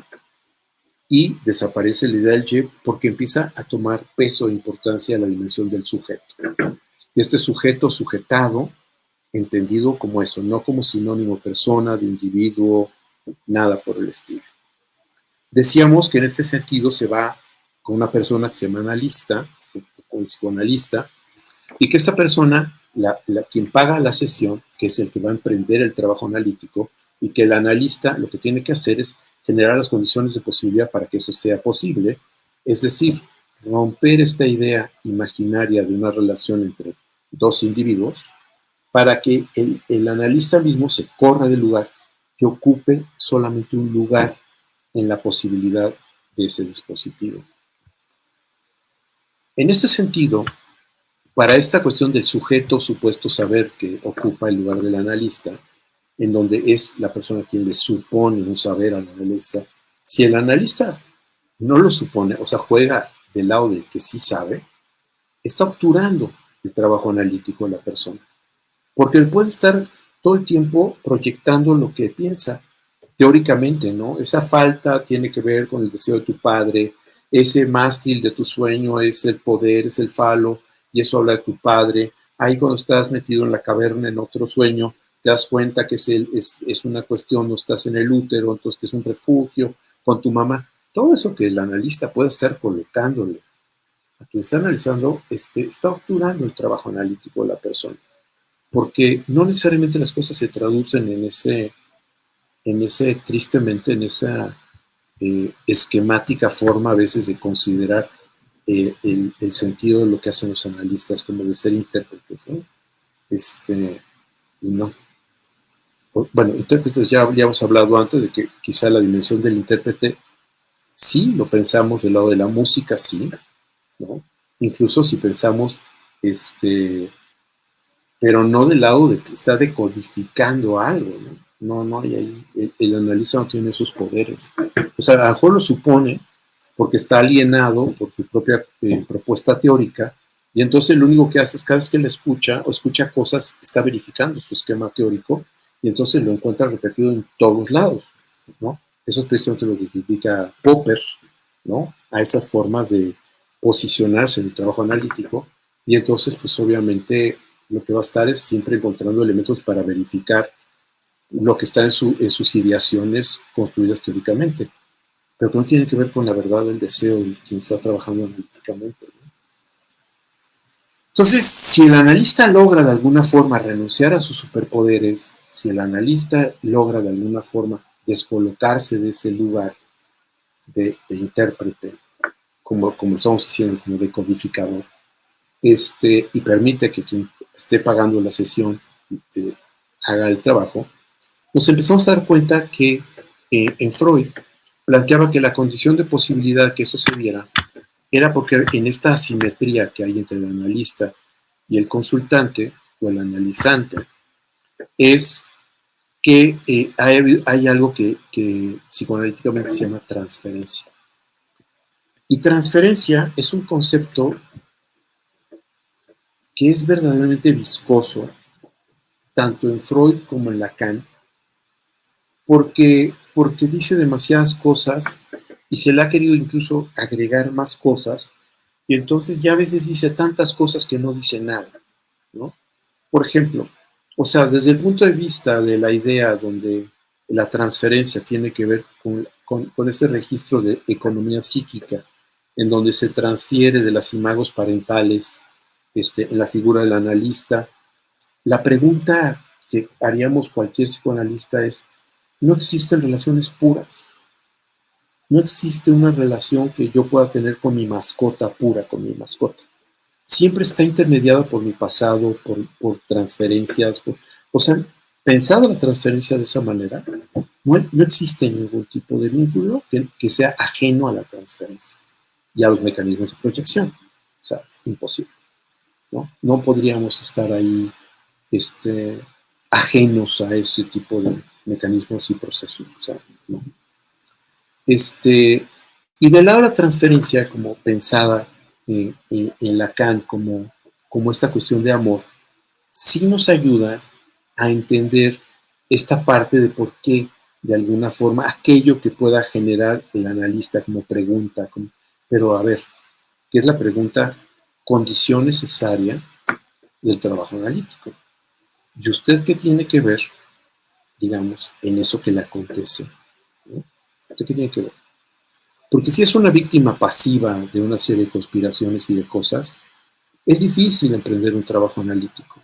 y desaparece la idea del je porque empieza a tomar peso e importancia la dimensión del sujeto. Y este sujeto sujetado, entendido como eso, no como sinónimo persona, de individuo, nada por el estilo. Decíamos que en este sentido se va con una persona que se llama analista, un psicoanalista, y que esta persona, quien paga la sesión, que es el que va a emprender el trabajo analítico, y que el analista lo que tiene que hacer es generar las condiciones de posibilidad para que eso sea posible, es decir, romper esta idea imaginaria de una relación entre dos individuos para que el analista mismo se corra del lugar, que ocupe solamente un lugar en la posibilidad de ese dispositivo. En este sentido, para esta cuestión del sujeto supuesto saber que ocupa el lugar del analista, en donde es la persona quien le supone un saber al analista, si el analista no lo supone, o sea, juega del lado del que sí sabe, está obturando el trabajo analítico de la persona. Porque él puede estar todo el tiempo proyectando lo que piensa, teóricamente, ¿no? Esa falta tiene que ver con el deseo de tu padre, ese mástil de tu sueño es el poder, es el falo, y eso habla de tu padre. Ahí cuando estás metido en la caverna en otro sueño, te das cuenta que es una cuestión, no estás en el útero, entonces es un refugio con tu mamá. Todo eso que el analista puede estar colocándole a quien está analizando, está obturando el trabajo analítico de la persona. Porque no necesariamente las cosas se traducen en esa esquemática forma a veces de considerar el sentido de lo que hacen los analistas, como de ser intérpretes, ¿no? No. Bueno, intérpretes ya habíamos hablado antes de que quizá la dimensión del intérprete, sí, lo pensamos del lado de la música, sí, ¿no? Incluso si pensamos, pero no del lado de que está decodificando algo, ¿no? No hay ahí, el analista no tiene esos poderes. O sea, a lo mejor lo supone porque está alienado por su propia propuesta teórica, y entonces lo único que hace es cada vez que le escucha o escucha cosas, está verificando su esquema teórico, y entonces lo encuentra repetido en todos lados, ¿no? Eso es precisamente lo que critica Popper, ¿no? A esas formas de posicionarse en el trabajo analítico, y entonces, pues obviamente, lo que va a estar es siempre encontrando elementos para verificar lo que está en sus ideaciones construidas teóricamente, pero que no tiene que ver con la verdad del deseo de quien está trabajando analíticamente, ¿no? Entonces, si el analista logra de alguna forma renunciar a sus superpoderes, si el analista logra de alguna forma descolocarse de ese lugar de intérprete, como estamos diciendo, como decodificador, y permite que quien esté pagando la sesión haga el trabajo, nos empezamos a dar cuenta que en Freud planteaba que la condición de posibilidad que eso se viera era porque en esta asimetría que hay entre el analista y el consultante o el analizante, es que hay algo que psicoanalíticamente se llama transferencia. Y transferencia es un concepto que es verdaderamente viscoso, tanto en Freud como en Lacan, porque dice demasiadas cosas y se le ha querido incluso agregar más cosas, y entonces ya a veces dice tantas cosas que no dice nada, ¿no? Por ejemplo, o sea, desde el punto de vista de la idea donde la transferencia tiene que ver con este registro de economía psíquica, en donde se transfiere de las imagos parentales en la figura del analista, la pregunta que haríamos cualquier psicoanalista es: no existen relaciones puras. No existe una relación que yo pueda tener con mi mascota pura, con mi mascota. Siempre está intermediada por mi pasado, por transferencias. O sea, pensado la transferencia de esa manera, no existe ningún tipo de vínculo que sea ajeno a la transferencia y a los mecanismos de proyección. O sea, imposible, ¿no? No podríamos estar ahí ajenos a este tipo de mecanismos y procesos. O sea, ¿no? Y del lado de la transferencia, como pensada en Lacan como esta cuestión de amor, sí nos ayuda a entender esta parte de por qué, de alguna forma, aquello que pueda generar el analista como pregunta, pero a ver, ¿qué es la pregunta? Condición necesaria del trabajo analítico. ¿Y usted qué tiene que ver, digamos, en eso que le acontece? ¿No? ¿Usted qué tiene que ver? Porque si es una víctima pasiva de una serie de conspiraciones y de cosas, es difícil emprender un trabajo analítico.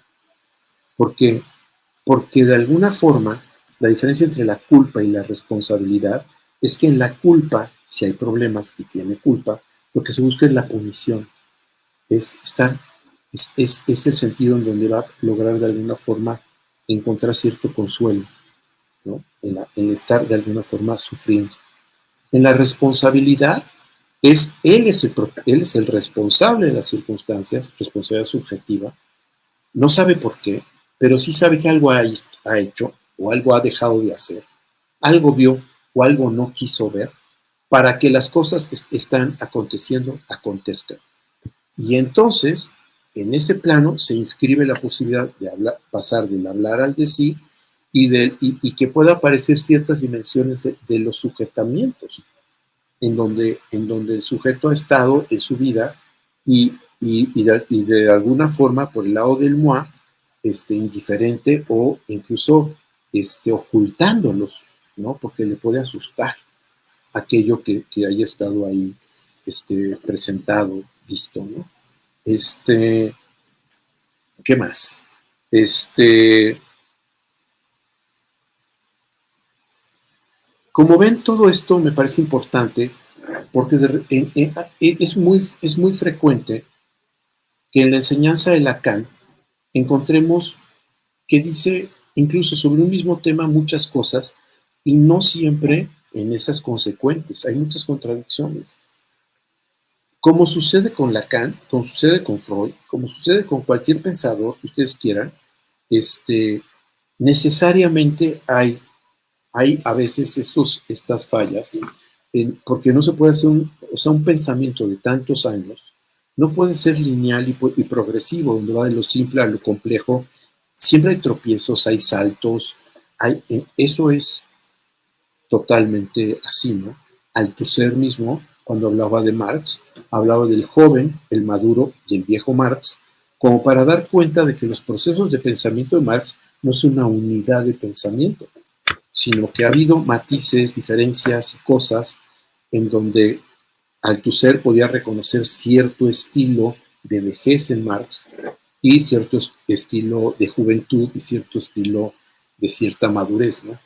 Porque, porque de alguna forma, la diferencia entre la culpa y la responsabilidad es que en la culpa, si hay problemas y tiene culpa, lo que se busca es la punición. Es estar, es el sentido en donde va a lograr de alguna forma encontrar cierto consuelo, ¿no? En estar de alguna forma sufriendo. En la responsabilidad, él es el responsable de las circunstancias, responsabilidad subjetiva, no sabe por qué, pero sí sabe que algo ha hecho o algo ha dejado de hacer, algo vio o algo no quiso ver, para que las cosas que están aconteciendo acontesten. Y entonces, en ese plano se inscribe la posibilidad de pasar del hablar al decir y que pueda aparecer ciertas dimensiones de los sujetamientos, en donde el sujeto ha estado en su vida y de alguna forma, por el lado del moi, indiferente o incluso ocultándolos, ¿no? Porque le puede asustar aquello que haya estado ahí presentado, visto, ¿no? ¿Qué más? Como ven, todo esto me parece importante porque es muy frecuente que en la enseñanza de Lacan encontremos que dice incluso sobre un mismo tema muchas cosas y no siempre en esas consecuentes. Hay muchas contradicciones. Como sucede con Lacan, como sucede con Freud, como sucede con cualquier pensador que ustedes quieran, necesariamente hay a veces estas fallas, porque no se puede hacer un pensamiento de tantos años, no puede ser lineal y progresivo, donde va de lo simple a lo complejo. Siempre hay tropiezos, hay saltos, eso es totalmente así, ¿no? Althusser mismo, cuando hablaba de Marx, hablaba del joven, el maduro y el viejo Marx, como para dar cuenta de que los procesos de pensamiento de Marx no son una unidad de pensamiento, sino que ha habido matices, diferencias y cosas en donde Althusser podía reconocer cierto estilo de vejez en Marx y cierto estilo de juventud y cierto estilo de cierta madurez, ¿no?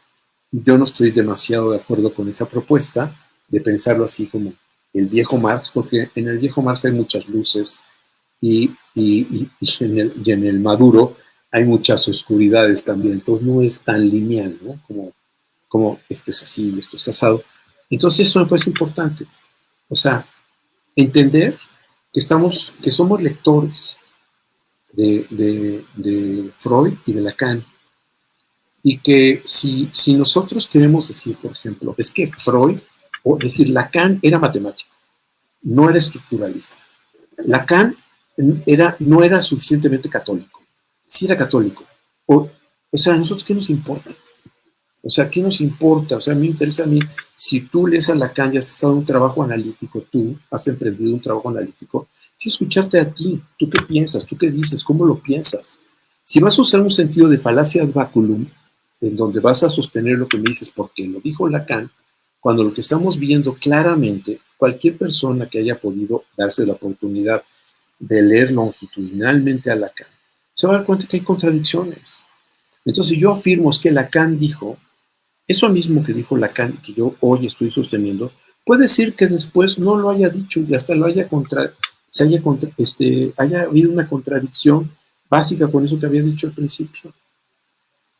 Yo no estoy demasiado de acuerdo con esa propuesta de pensarlo así como el viejo Marx, porque en el viejo Marx hay muchas luces y en el maduro hay muchas oscuridades también, entonces no es tan lineal, ¿no? Como esto es así, esto es asado. Entonces eso me parece importante. O sea, entender que somos lectores de Freud y de Lacan. Y que si nosotros queremos decir, por ejemplo, es que Freud, o decir, Lacan era matemático, no era estructuralista. Lacan no era suficientemente católico, sí era católico. O sea, ¿a nosotros qué nos importa? O sea, ¿qué nos importa? O sea, a mí me interesa a mí, si tú lees a Lacan y has estado en un trabajo analítico, tú has emprendido un trabajo analítico, quiero escucharte a ti. ¿Tú qué piensas? ¿Tú qué dices? ¿Cómo lo piensas? Si vas a usar un sentido de falacia ad baculum, en donde vas a sostener lo que me dices porque lo dijo Lacan, cuando lo que estamos viendo claramente, cualquier persona que haya podido darse la oportunidad de leer longitudinalmente a Lacan, se va a dar cuenta que hay contradicciones. Entonces yo afirmo es que Lacan dijo, eso mismo que dijo Lacan, que yo hoy estoy sosteniendo, puede ser que después no lo haya dicho y hasta lo haya haya habido una contradicción básica con eso que había dicho al principio.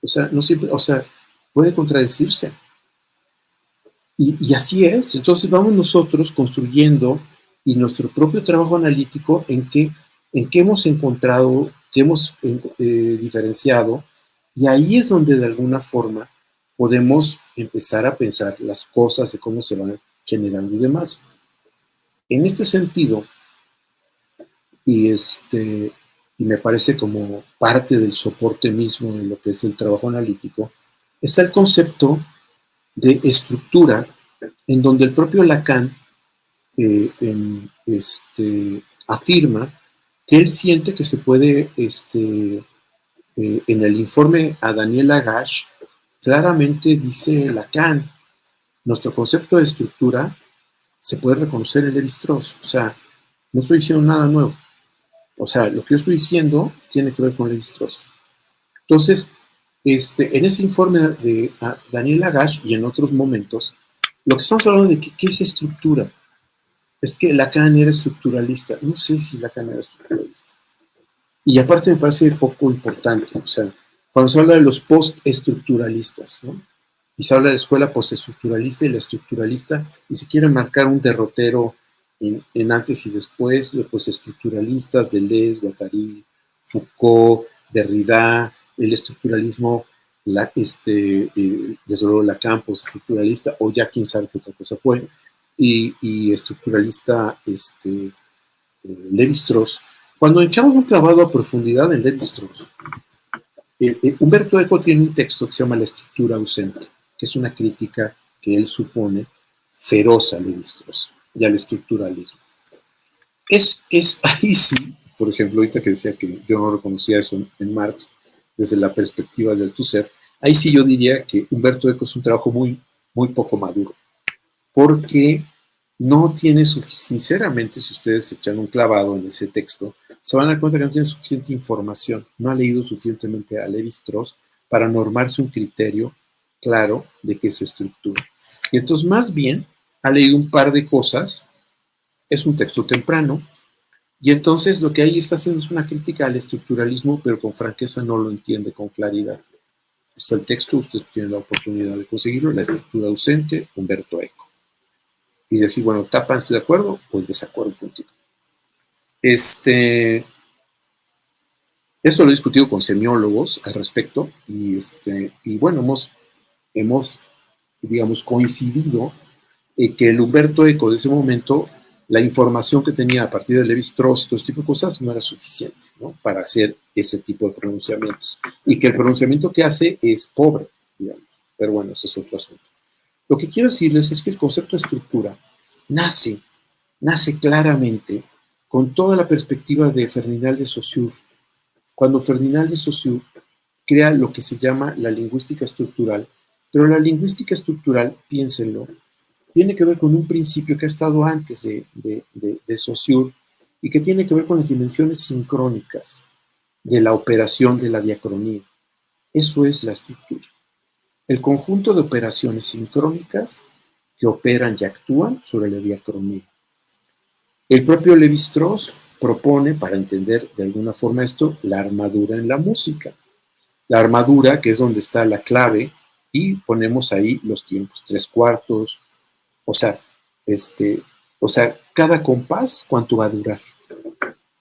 O sea, no siempre, o sea, puede contradecirse. Y así es. Entonces vamos nosotros construyendo y nuestro propio trabajo analítico en qué hemos encontrado, qué hemos diferenciado, y ahí es donde de alguna forma podemos empezar a pensar las cosas de cómo se van generando y demás. En este sentido, y me parece como parte del soporte mismo de lo que es el trabajo analítico, está el concepto de estructura, en donde el propio Lacan afirma que él siente que se puede, en el informe a Daniel Lagache, claramente dice Lacan, nuestro concepto de estructura se puede reconocer en Lévi-Strauss. O sea, no estoy diciendo nada nuevo. O sea, lo que yo estoy diciendo tiene que ver con Lévi-Strauss. Entonces, en ese informe de Daniel Lagache y en otros momentos, lo que estamos hablando de qué es estructura. Es que Lacan era estructuralista. No sé si Lacan era estructuralista. Y aparte me parece poco importante. O sea, cuando se habla de los postestructuralistas, ¿no? Y se habla de la escuela postestructuralista y la estructuralista, y se quiere marcar un derrotero en antes y después, los postestructuralistas, Deleuze, Guattari, Foucault, Derrida, el estructuralismo, desde luego Lacan, postestructuralista, o ya quién sabe qué otra cosa fue, y estructuralista Lévi-Strauss. Cuando echamos un clavado a profundidad en Lévi-Strauss, Umberto Eco tiene un texto que se llama La estructura ausente, que es una crítica que él supone feroz a Lévi-Strauss y al estructuralismo. Ahí sí, por ejemplo, ahorita que decía que yo no reconocía eso en Marx desde la perspectiva del Althusser, ahí sí yo diría que Umberto Eco es un trabajo muy, muy poco maduro, porque no tiene sinceramente, si ustedes echan un clavado en ese texto, se van a dar cuenta que no tiene suficiente información, no ha leído suficientemente a Lévi-Strauss para normarse un criterio claro de qué es estructura. Y entonces más bien ha leído un par de cosas, es un texto temprano, y entonces lo que ahí está haciendo es una crítica al estructuralismo, pero con franqueza no lo entiende con claridad. Está el texto, ustedes tienen la oportunidad de conseguirlo, La estructura ausente, Umberto Eco. Y decir, bueno, Tapan, ¿estoy de acuerdo? O en desacuerdo contigo. Esto lo he discutido con semiólogos al respecto y bueno, hemos, digamos, coincidido en que el Umberto Eco de ese momento, la información que tenía a partir de Lévi-Strauss y todo este tipo de cosas no era suficiente, ¿no?, para hacer ese tipo de pronunciamientos. Y que el pronunciamiento que hace es pobre, digamos. Pero bueno, ese es otro asunto. Lo que quiero decirles es que el concepto de estructura nace claramente con toda la perspectiva de Ferdinand de Saussure. Cuando Ferdinand de Saussure crea lo que se llama la lingüística estructural, pero la lingüística estructural, piénsenlo, tiene que ver con un principio que ha estado antes de Saussure y que tiene que ver con las dimensiones sincrónicas de la operación de la diacronía. Eso es la estructura. El conjunto de operaciones sincrónicas que operan y actúan sobre la diacronía. El propio Lévi-Strauss propone, para entender de alguna forma esto, la armadura en la música. La armadura, que es donde está la clave, y ponemos ahí los tiempos, 3/4, o sea, cada compás, ¿cuánto va a durar?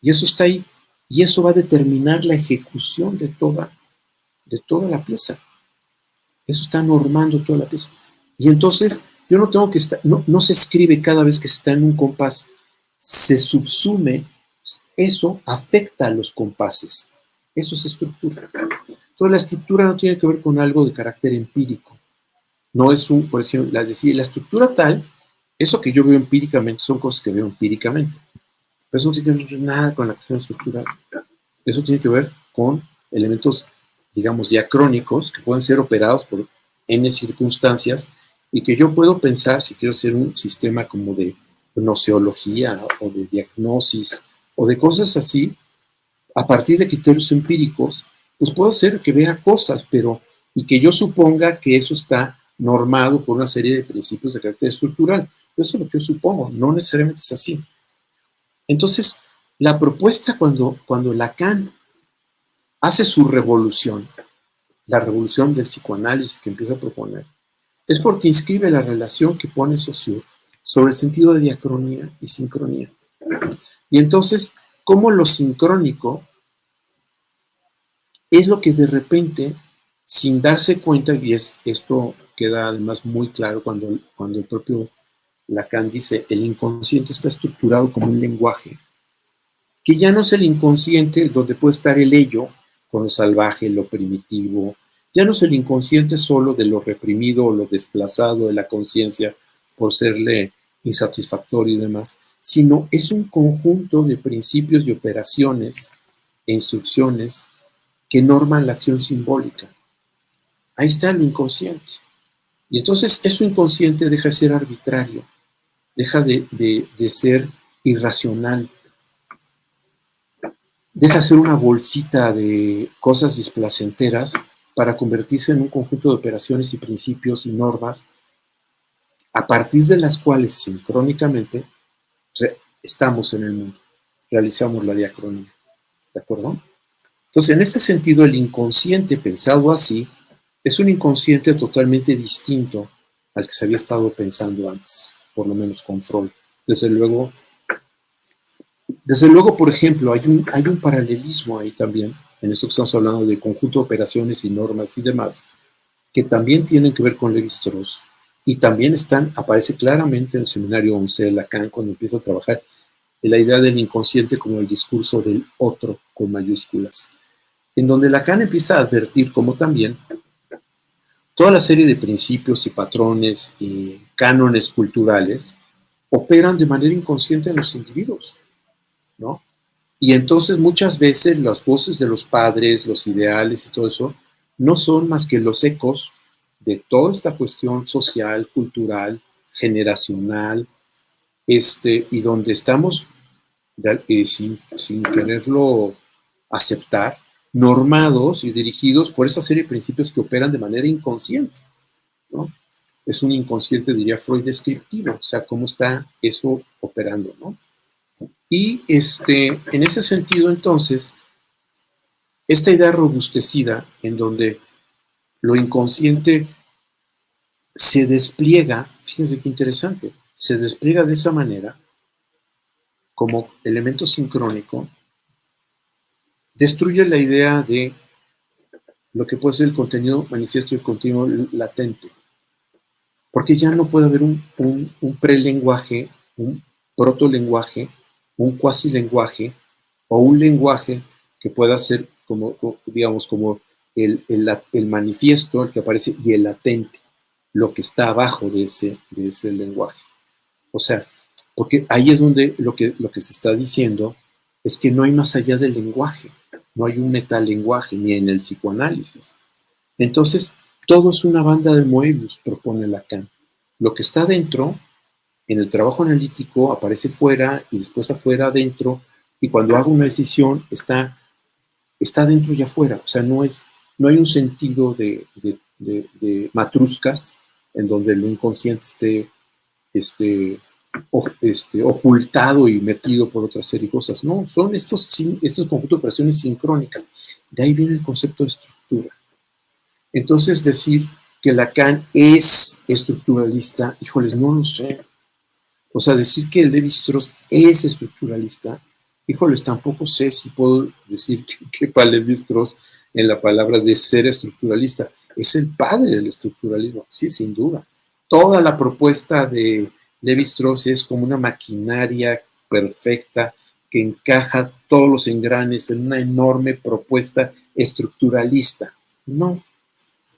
Y eso está ahí. Y eso va a determinar la ejecución de toda la pieza. Eso está normando toda la pieza. Y entonces, yo no tengo que estar, no se escribe cada vez que se está en un compás, se subsume, eso afecta a los compases. Eso es estructura. Entonces, la estructura no tiene que ver con algo de carácter empírico. No es por ejemplo, la estructura tal, eso que yo veo empíricamente son cosas que veo empíricamente. Pero eso no tiene que ver nada con la cuestión estructural. Eso tiene que ver con elementos, digamos, diacrónicos que pueden ser operados por N circunstancias y que yo puedo pensar, si quiero hacer un sistema como de gnoseología o de diagnosis o de cosas así, a partir de criterios empíricos, pues puedo hacer que vea cosas, y que yo suponga que eso está normado por una serie de principios de carácter estructural. Eso es lo que yo supongo, no necesariamente es así. Entonces, la propuesta cuando Lacan hace su revolución, la revolución del psicoanálisis que empieza a proponer, es porque inscribe la relación que pone Saussure sobre el sentido de diacronía y sincronía. Y entonces, cómo lo sincrónico es lo que de repente, sin darse cuenta, y esto queda además muy claro cuando el propio Lacan dice, el inconsciente está estructurado como un lenguaje, que ya no es el inconsciente donde puede estar el ello, con lo salvaje, lo primitivo, ya no es el inconsciente solo de lo reprimido o lo desplazado de la conciencia por serle insatisfactorio y demás, sino es un conjunto de principios y operaciones e instrucciones que norman la acción simbólica. Ahí está lo inconsciente. Y entonces eso inconsciente deja de ser arbitrario deja de ser irracional, deja de ser una bolsita de cosas displacenteras para convertirse en un conjunto de operaciones y principios y normas a partir de las cuales sincrónicamente estamos en el mundo, realizamos la diacronía. ¿De acuerdo? Entonces, en este sentido, el inconsciente pensado así es un inconsciente totalmente distinto al que se había estado pensando antes, por lo menos con Freud. Desde luego, por ejemplo, hay un paralelismo ahí también, en esto que estamos hablando de conjunto de operaciones y normas y demás, que también tienen que ver con Lévi-Strauss y también aparece claramente en el seminario 11 de Lacan cuando empieza a trabajar en la idea del inconsciente como el discurso del otro con mayúsculas, en donde Lacan empieza a advertir como también toda la serie de principios y patrones y cánones culturales operan de manera inconsciente en los individuos, ¿no? Y entonces muchas veces las voces de los padres, los ideales y todo eso, no son más que los ecos de toda esta cuestión social, cultural, generacional, y donde estamos sin quererlo aceptar, normados y dirigidos por esa serie de principios que operan de manera inconsciente, ¿no? Es un inconsciente, diría Freud, descriptivo, o sea, cómo está eso operando, ¿no? Y en ese sentido, entonces, esta idea robustecida en donde lo inconsciente se despliega, fíjense qué interesante, se despliega de esa manera como elemento sincrónico, destruye la idea de lo que puede ser el contenido manifiesto y el contenido latente, porque ya no puede haber un prelenguaje, un protolenguaje, un cuasilenguaje o un lenguaje que pueda ser como digamos, como el manifiesto, el que aparece, y el latente, lo que está abajo de ese lenguaje. O sea, porque ahí es donde lo que se está diciendo es que no hay más allá del lenguaje, no hay un metalenguaje, ni en el psicoanálisis. Entonces, todo es una banda de Moebius, propone Lacan. Lo que está dentro, en el trabajo analítico, aparece fuera y después afuera, adentro, y cuando hago una decisión, está dentro y afuera. O sea, no hay un sentido de matruscas en donde lo inconsciente esté ocultado y metido por otra serie de cosas. No, son estos conjuntos de operaciones sincrónicas. De ahí viene el concepto de estructura. Entonces, decir que Lacan es estructuralista, híjoles, no lo sé. O sea, decir que Lévi-Strauss es estructuralista, híjoles, tampoco sé si puedo decir que para Lévi-Strauss en la palabra de ser estructuralista es el padre del estructuralismo, sí, sin duda. Toda la propuesta de Lévi-Strauss es como una maquinaria perfecta que encaja todos los engranes en una enorme propuesta estructuralista. No,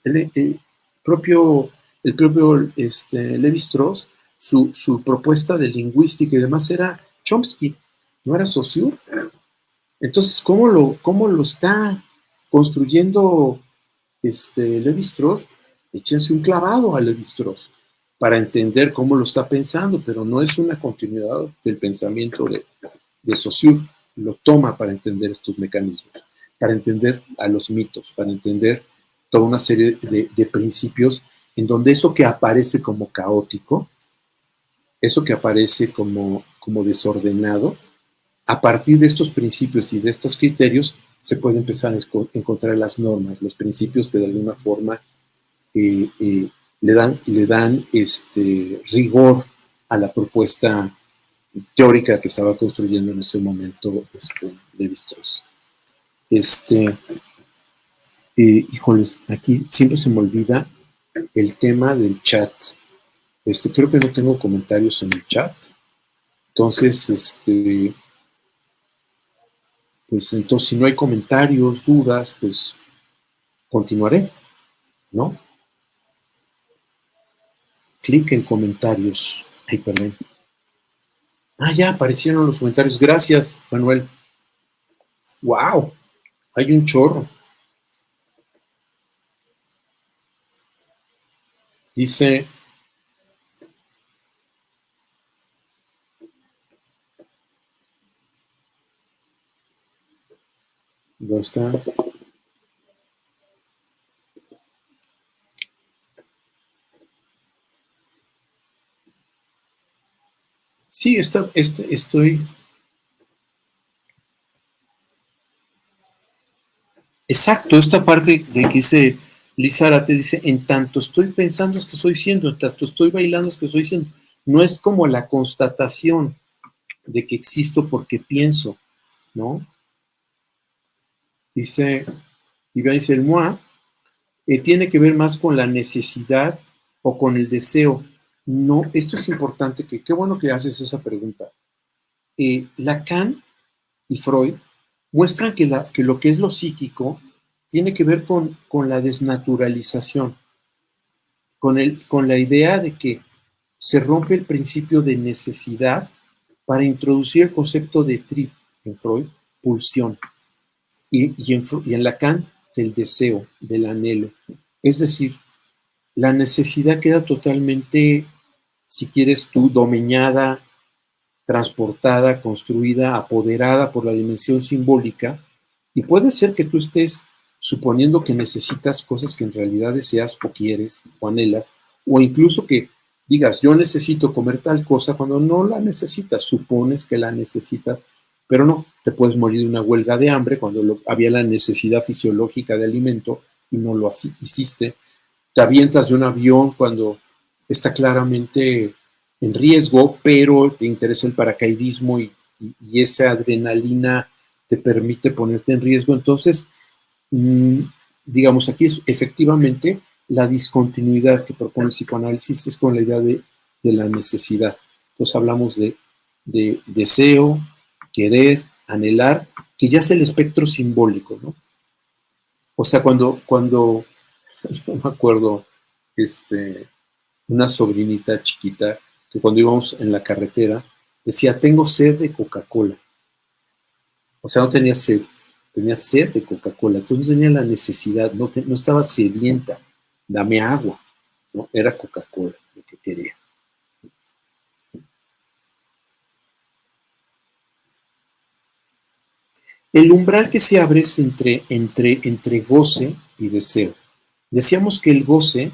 el propio, Lévi-Strauss, su propuesta de lingüística y demás era Chomsky, no era Saussure. Entonces, cómo lo está construyendo Lévi-Strauss? Échense un clavado a Lévi-Strauss para entender cómo lo está pensando, pero no es una continuidad del pensamiento de Saussure. Lo toma para entender estos mecanismos, para entender a los mitos, para entender toda una serie de principios en donde eso que aparece como caótico, eso que aparece como desordenado, a partir de estos principios y de estos criterios se puede empezar a encontrar las normas, los principios que de alguna forma le dan rigor a la propuesta teórica que estaba construyendo en ese momento Lévi-Strauss. Híjoles, aquí siempre se me olvida el tema del chat. Creo que no tengo comentarios en el chat. Entonces, pues entonces si no hay comentarios, dudas, pues continuaré, ¿no? Clic en comentarios. Ay, perdón. Ah, ya aparecieron los comentarios. Gracias, Manuel. ¡Wow! Hay un chorro. Dice, ¿Dónde está? Sí, estoy... Exacto, esta parte de que dice Lisa te dice, en tanto estoy pensando es que estoy siendo, en tanto estoy bailando es que estoy siendo. No es como la constatación de que existo porque pienso, ¿no? Dice, y dice el moi, tiene que ver más con la necesidad o con el deseo. No, esto es importante, que qué bueno que haces esa pregunta. Lacan y Freud muestran que lo que es lo psíquico tiene que ver con la desnaturalización, con la idea de que se rompe el principio de necesidad para introducir el concepto de trip en Freud, pulsión, y en Lacan del deseo, del anhelo. Es decir, la necesidad queda totalmente, si quieres tú, domeñada, transportada, construida, apoderada por la dimensión simbólica, y puede ser que tú estés suponiendo que necesitas cosas que en realidad deseas o quieres o anhelas, o incluso que digas, yo necesito comer tal cosa cuando no la necesitas, supones que la necesitas, pero no, te puedes morir de una huelga de hambre cuando había la necesidad fisiológica de alimento y no lo hiciste, te avientas de un avión cuando está claramente en riesgo, pero te interesa el paracaidismo y esa adrenalina te permite ponerte en riesgo. Entonces, digamos, aquí es efectivamente la discontinuidad que propone el psicoanálisis es con la idea de la necesidad. Entonces hablamos de deseo, querer, anhelar, que ya es el espectro simbólico, ¿no? O sea, cuando yo me acuerdo, una sobrinita chiquita que cuando íbamos en la carretera decía, tengo sed de Coca-Cola. O sea, no tenía sed, tenía sed de Coca-Cola. Entonces no tenía la necesidad, no estaba sedienta, dame agua. ¿No? Era Coca-Cola lo que quería. El umbral que se abre es entre goce y deseo. Decíamos que el goce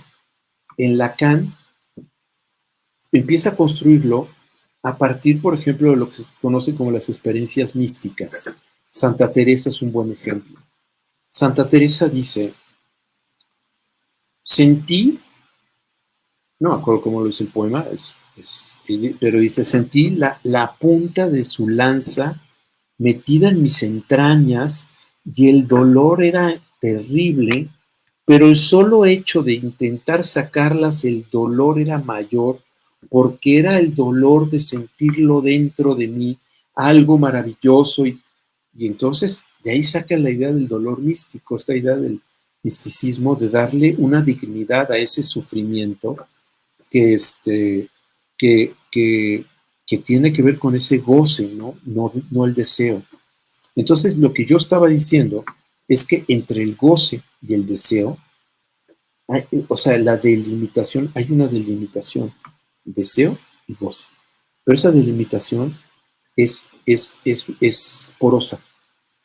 en Lacan empieza a construirlo a partir, por ejemplo, de lo que se conoce como las experiencias místicas. Santa Teresa es un buen ejemplo. Santa Teresa dice, sentí, no me acuerdo cómo lo dice el poema, pero dice, sentí la punta de su lanza metida en mis entrañas y el dolor era terrible, pero el solo hecho de intentar sacarlas, el dolor era mayor, porque era el dolor de sentirlo dentro de mí, algo maravilloso, y entonces de ahí saca la idea del dolor místico, esta idea del misticismo, de darle una dignidad a ese sufrimiento que, que, que, que tiene que ver con ese goce, no el deseo. Entonces, lo que yo estaba diciendo es que entre el goce y el deseo, o sea, la delimitación, hay una delimitación, deseo y goce. Pero esa delimitación es porosa,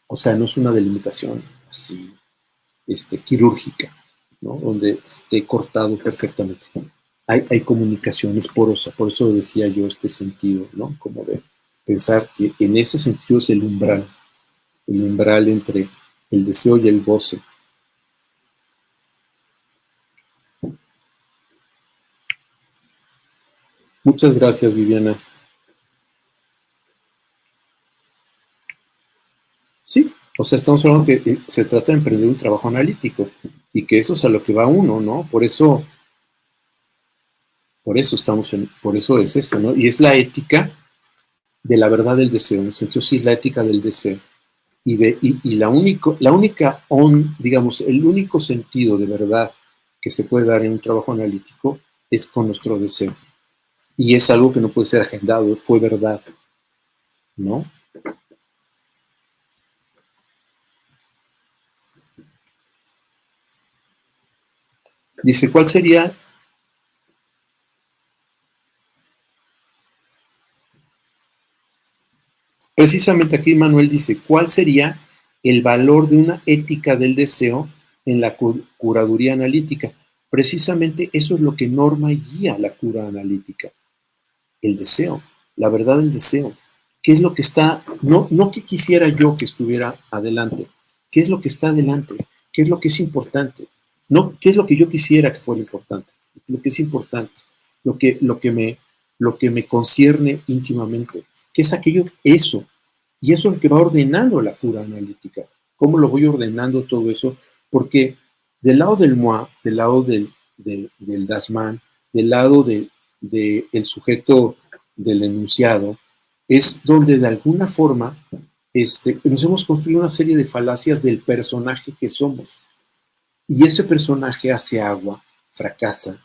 o sea, no es una delimitación así quirúrgica, ¿no? Donde esté cortado perfectamente. Hay comunicaciones porosas, por eso decía yo este sentido, ¿no? Como de pensar que en ese sentido es el umbral entre el deseo y el goce. Muchas gracias, Viviana. Sí, o sea, estamos hablando que se trata de emprender un trabajo analítico y que eso es a lo que va uno, ¿no? Por eso por eso es esto, ¿no? Y es la ética de la verdad del deseo, en el sentido sí, la ética del deseo. Y la única digamos, el único sentido de verdad que se puede dar en un trabajo analítico es con nuestro deseo. Y es algo que no puede ser agendado, fue verdad, ¿no? Dice, ¿cuál sería? Precisamente aquí Manuel dice, ¿cuál sería el valor de una ética del deseo en la curaduría analítica. Precisamente eso es lo que norma y guía la cura analítica. El deseo, la verdad del deseo. ¿Qué es lo que está, no que quisiera yo que estuviera adelante, qué es lo que está adelante, qué es lo que es importante, no qué es lo que yo quisiera que fuera importante, lo que es importante, lo que me concierne íntimamente, qué es aquello, eso, y eso es lo que va ordenando la cura analítica. ¿Cómo lo voy ordenando todo eso? Porque del lado del moi, del lado del das man, del lado del sujeto del enunciado, es donde de alguna forma nos hemos construido una serie de falacias del personaje que somos. Y ese personaje hace agua, fracasa,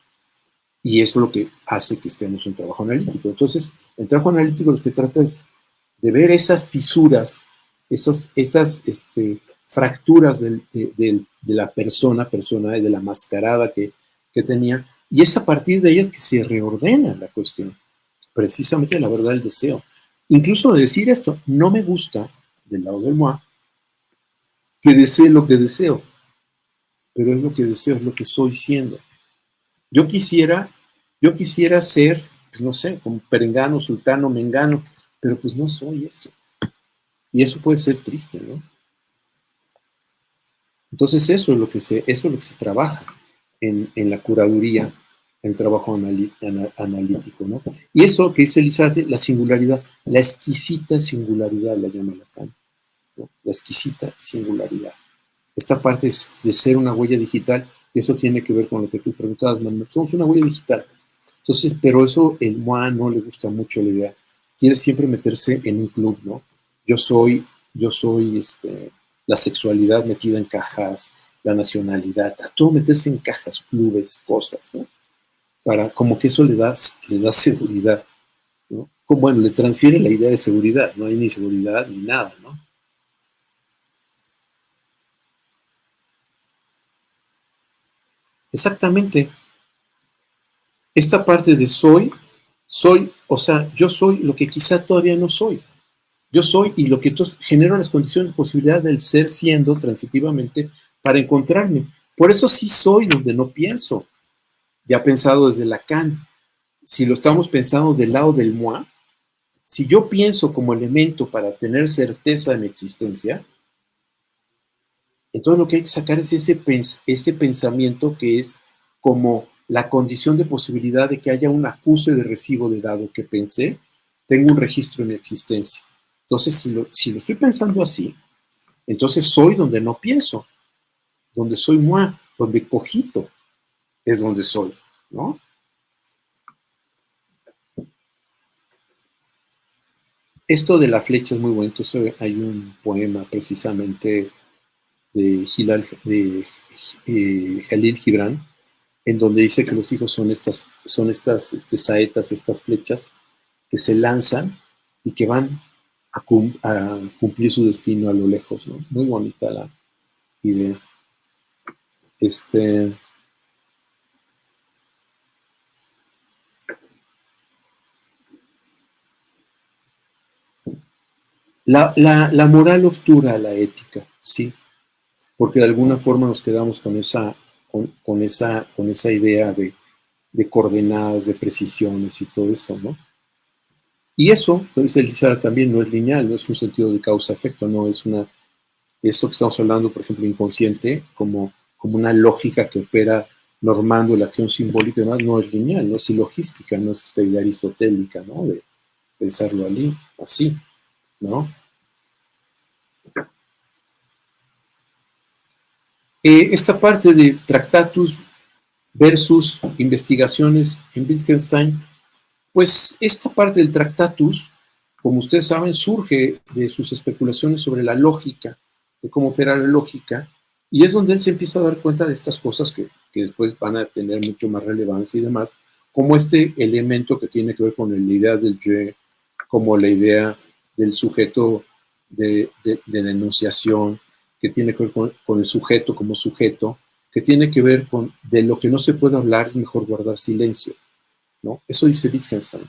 y eso es lo que hace que estemos en trabajo analítico. Entonces, el trabajo analítico lo que trata es de ver esas fisuras, esas fracturas de la persona y de la mascarada que tenía, y es a partir de ellas que se reordena la cuestión, precisamente la verdad del deseo. Incluso de decir esto, no me gusta, del lado del moi, que desee lo que deseo, pero es lo que deseo, es lo que soy siendo. Yo quisiera ser, pues no sé, como perengano, sultano, mengano, pero pues no soy eso. Y eso puede ser triste, ¿no? Entonces eso es lo que se trabaja en la curaduría, en el trabajo analítico, ¿no? Y eso que dice Elizalde, la singularidad, la exquisita singularidad la llama Lacan, ¿no? La exquisita singularidad. Esta parte es de ser una huella digital, y eso tiene que ver con lo que tú preguntabas, Manuel. Somos una huella digital. Entonces, pero eso el moi no le gusta mucho la idea. Quiere siempre meterse en un club, ¿no? Yo soy la sexualidad metida en cajas, la nacionalidad, a todo meterse en cajas, clubes, cosas, ¿no? Para, como que eso le da seguridad, ¿no? Como, bueno, le transfiere la idea de seguridad, no hay ni seguridad ni nada, ¿no? Exactamente. Esta parte de soy, o sea, yo soy lo que quizá todavía no soy. Yo soy y lo que entonces genero las condiciones, posibilidades del ser siendo transitivamente para encontrarme. Por eso sí soy donde no pienso. Ya pensado desde Lacan. Si lo estamos pensando del lado del moi, si yo pienso como elemento para tener certeza de mi existencia, entonces lo que hay que sacar es ese pensamiento que es como la condición de posibilidad de que haya un acuse de recibo de dado que pensé, tengo un registro en mi existencia. Entonces, si lo estoy pensando así, entonces soy donde no pienso, donde soy moi, donde cogito, es donde soy, ¿no? Esto de la flecha es muy bonito. Hay un poema precisamente de Jalil Gibran, en donde dice que los hijos son estas saetas, estas flechas que se lanzan y que van a cumplir su destino a lo lejos, ¿no? Muy bonita la idea. La moral obtura la ética, sí, porque de alguna forma nos quedamos con esa idea de coordenadas, de precisiones y todo eso, ¿no? Y eso, lo dice Elizalde también, no es lineal, no es un sentido de causa-efecto, no es esto que estamos hablando, por ejemplo, inconsciente, como una lógica que opera normando la acción simbólica y demás, no es lineal, no es ilogística, no es esta idea aristotélica, ¿no? De pensarlo así, ¿no? Esta parte de Tractatus versus investigaciones en Wittgenstein, pues esta parte del Tractatus, como ustedes saben, surge de sus especulaciones sobre la lógica, de cómo opera la lógica, y es donde él se empieza a dar cuenta de estas cosas que después van a tener mucho más relevancia y demás, como este elemento que tiene que ver con la idea del je, como la idea del sujeto de la enunciación, que tiene que ver con el sujeto como sujeto, que tiene que ver con de lo que no se puede hablar, es mejor guardar silencio, ¿no? Eso dice Wittgenstein,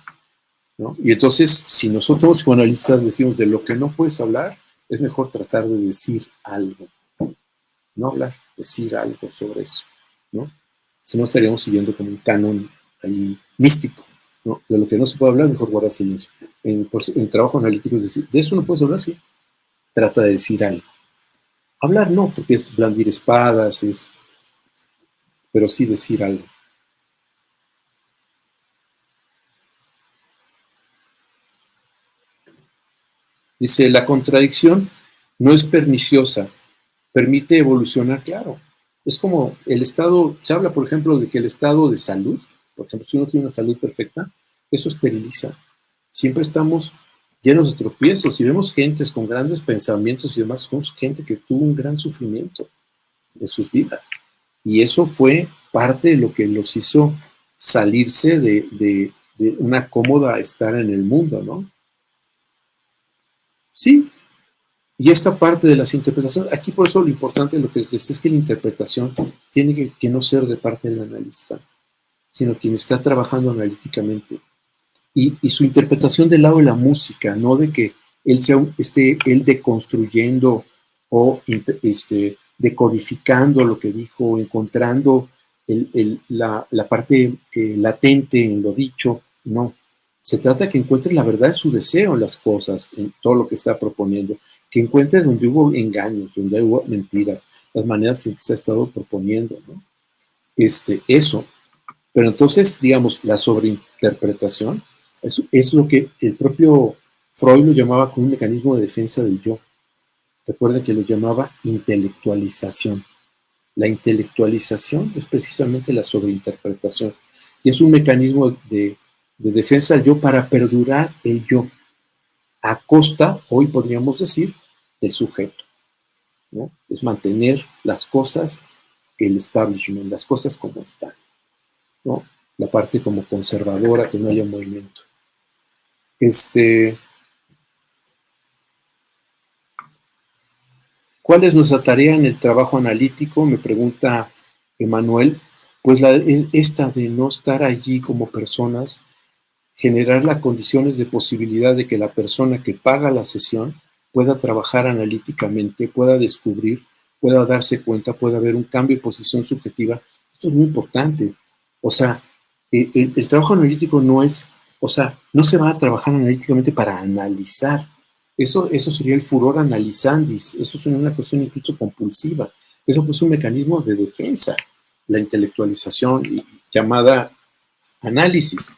¿no? Y entonces, si nosotros somos psicoanalistas decimos de lo que no puedes hablar, Es mejor tratar de decir algo, no hablar, decir algo sobre eso, ¿no? Si no estaríamos siguiendo como un canon ahí místico, ¿no? De lo que no se puede hablar, mejor guardar silencio. En trabajo analítico es decir, de eso no puedes hablar, sí. Trata de decir algo. Hablar no, porque es blandir espadas, pero sí decir algo. Dice, la contradicción no es perniciosa, permite evolucionar, claro. Es como el estado, se habla, por ejemplo, de que el estado de salud, por ejemplo, si uno tiene una salud perfecta, eso esteriliza. Siempre estamos llenos de tropiezos y vemos gentes con grandes pensamientos y demás, vemos gente que tuvo un gran sufrimiento en sus vidas. Y eso fue parte de lo que los hizo salirse de una cómoda estar en el mundo, ¿no? Sí, y esta parte de las interpretaciones, aquí por eso lo importante de lo que es que la interpretación tiene que no ser de parte del analista, sino quien está trabajando analíticamente. Y su interpretación del lado de la música, no de que él esté él deconstruyendo o decodificando lo que dijo, encontrando la parte latente en lo dicho, no. Se trata de que encuentre la verdad de su deseo en las cosas, en todo lo que está proponiendo, que encuentre donde hubo engaños, donde hubo mentiras, las maneras en que se ha estado proponiendo, ¿no? Eso. Pero entonces, digamos, la sobreinterpretación es lo que el propio Freud lo llamaba como un mecanismo de defensa del yo. Recuerden que lo llamaba intelectualización. La intelectualización es precisamente la sobreinterpretación. Y es un mecanismo de defensa del yo para perdurar el yo, a costa, hoy podríamos decir, del sujeto, ¿no? Es mantener las cosas, el establishment, las cosas como están, ¿no? La parte como conservadora, que no haya movimiento. ¿Cuál es nuestra tarea en el trabajo analítico? Me pregunta Emanuel. Pues esta de no estar allí como personas, generar las condiciones de posibilidad de que la persona que paga la sesión pueda trabajar analíticamente, pueda descubrir, pueda darse cuenta, pueda haber un cambio de posición subjetiva. Esto es muy importante. O sea, el trabajo analítico no es, o sea, no se va a trabajar analíticamente para analizar. Eso sería el furor analizandis, eso es una cuestión incluso compulsiva. Eso pues es un mecanismo de defensa, la intelectualización llamada análisis.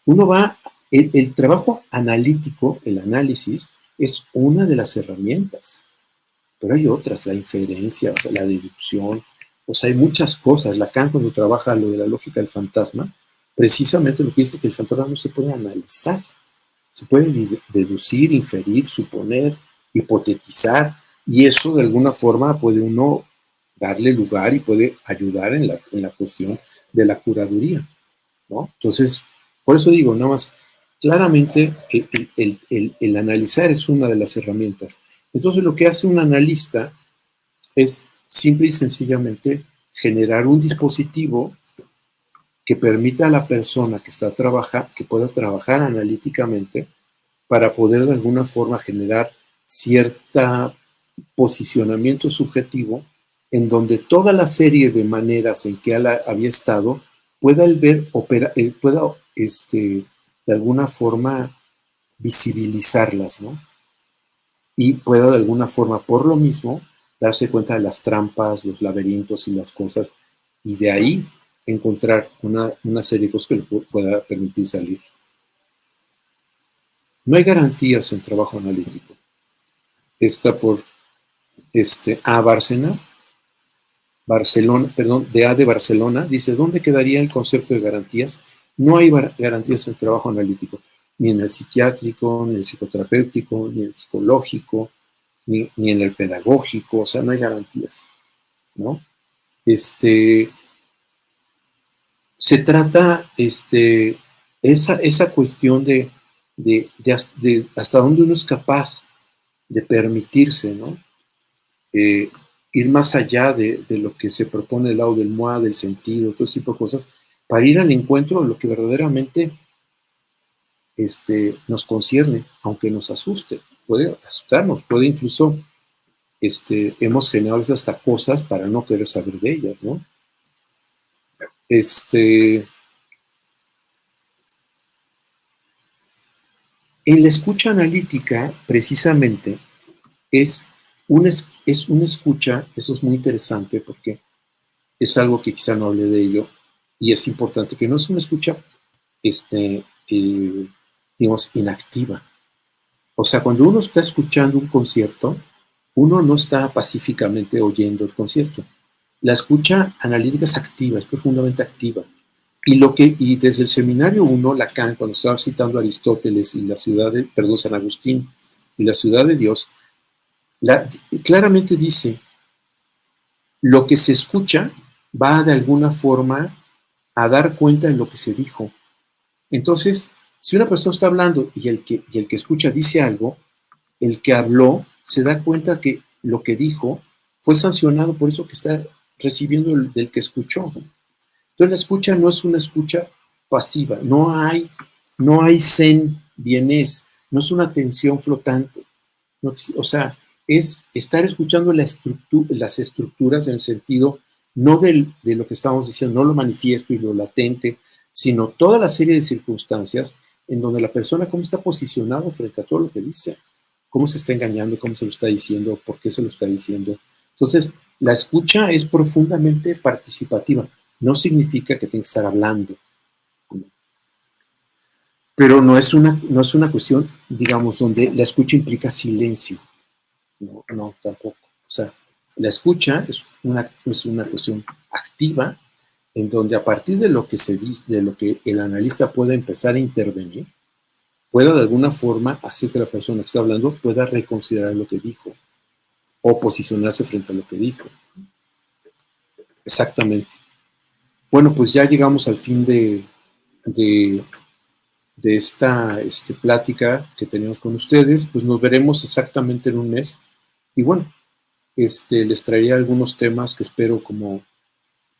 Uno va, el trabajo analítico, el análisis, es una de las herramientas, pero hay otras, la inferencia, o sea, la deducción, o sea, hay muchas cosas. Lacan cuando trabaja lo de la lógica del fantasma, precisamente lo que dice es que el fantasma no se puede analizar, se puede deducir, inferir, suponer, hipotetizar, y eso de alguna forma puede uno darle lugar y puede ayudar en la cuestión de la curaduría, ¿no? Entonces, por eso digo, nada más, claramente el analizar es una de las herramientas. Entonces, lo que hace un analista es simple y sencillamente generar un dispositivo que permita a la persona que pueda trabajar analíticamente para poder de alguna forma generar cierto posicionamiento subjetivo en donde toda la serie de maneras en que él había estado pueda él ver, pueda de alguna forma visibilizarlas, ¿no? Y pueda de alguna forma, por lo mismo, darse cuenta de las trampas, los laberintos y las cosas, y de ahí encontrar una serie de cosas que le pueda permitir salir. No hay garantías en trabajo analítico. Está por A de Barcelona, dice, ¿dónde quedaría el concepto de garantías? No hay garantías en trabajo analítico, ni en el psiquiátrico, ni en el psicoterapéutico, ni en el psicológico, ni en el pedagógico, o sea, no hay garantías, ¿no? Se trata, esa cuestión de hasta dónde uno es capaz de permitirse, ¿no? Ir más allá de lo que se propone el lado del moi, del sentido, todo ese tipo de cosas, para ir al encuentro de lo que verdaderamente nos concierne, aunque nos asuste. puede asustarnos, puede incluso, hemos generado hasta cosas para no querer saber de ellas, ¿no? En la escucha analítica, precisamente, es una escucha, eso es muy interesante porque es algo que quizá no hablé de ello, y es importante que no es una escucha, digamos, inactiva. O sea, cuando uno está escuchando un concierto, uno no está pacíficamente oyendo el concierto. La escucha analítica es activa, es profundamente activa. Y desde el seminario 1, Lacan, cuando estaba citando a Aristóteles y San Agustín y la ciudad de Dios, claramente dice, lo que se escucha va de alguna forma a dar cuenta de lo que se dijo. Entonces, si una persona está hablando y el que escucha dice algo, el que habló se da cuenta que lo que dijo fue sancionado por eso que está recibiendo del que escuchó. Entonces la escucha no es una escucha pasiva, no hay zen bienés, no es una atención flotante. No, o sea, es estar escuchando las estructuras en el sentido no de lo que estamos diciendo, no lo manifiesto y lo latente, sino toda la serie de circunstancias en donde la persona cómo está posicionado frente a todo lo que dice, cómo se está engañando, cómo se lo está diciendo, por qué se lo está diciendo. Entonces, la escucha es profundamente participativa. No significa que tiene que estar hablando. Pero no es una cuestión, digamos, donde la escucha implica silencio. No, tampoco. O sea, la escucha es una cuestión activa en donde a partir de lo que se dice, de lo que el analista pueda empezar a intervenir, pueda de alguna forma hacer que la persona que está hablando pueda reconsiderar lo que dijo o posicionarse frente a lo que dijo. Exactamente. Bueno, pues ya llegamos al fin de esta plática que tenemos con ustedes. Pues nos veremos exactamente en un mes. Y bueno, les traería algunos temas que espero como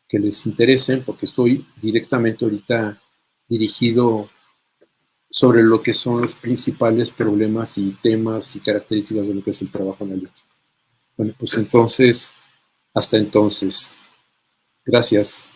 que les interesen, porque estoy directamente ahorita dirigido sobre lo que son los principales problemas y temas y características de lo que es el trabajo analítico. Bueno, pues entonces, hasta entonces. Gracias.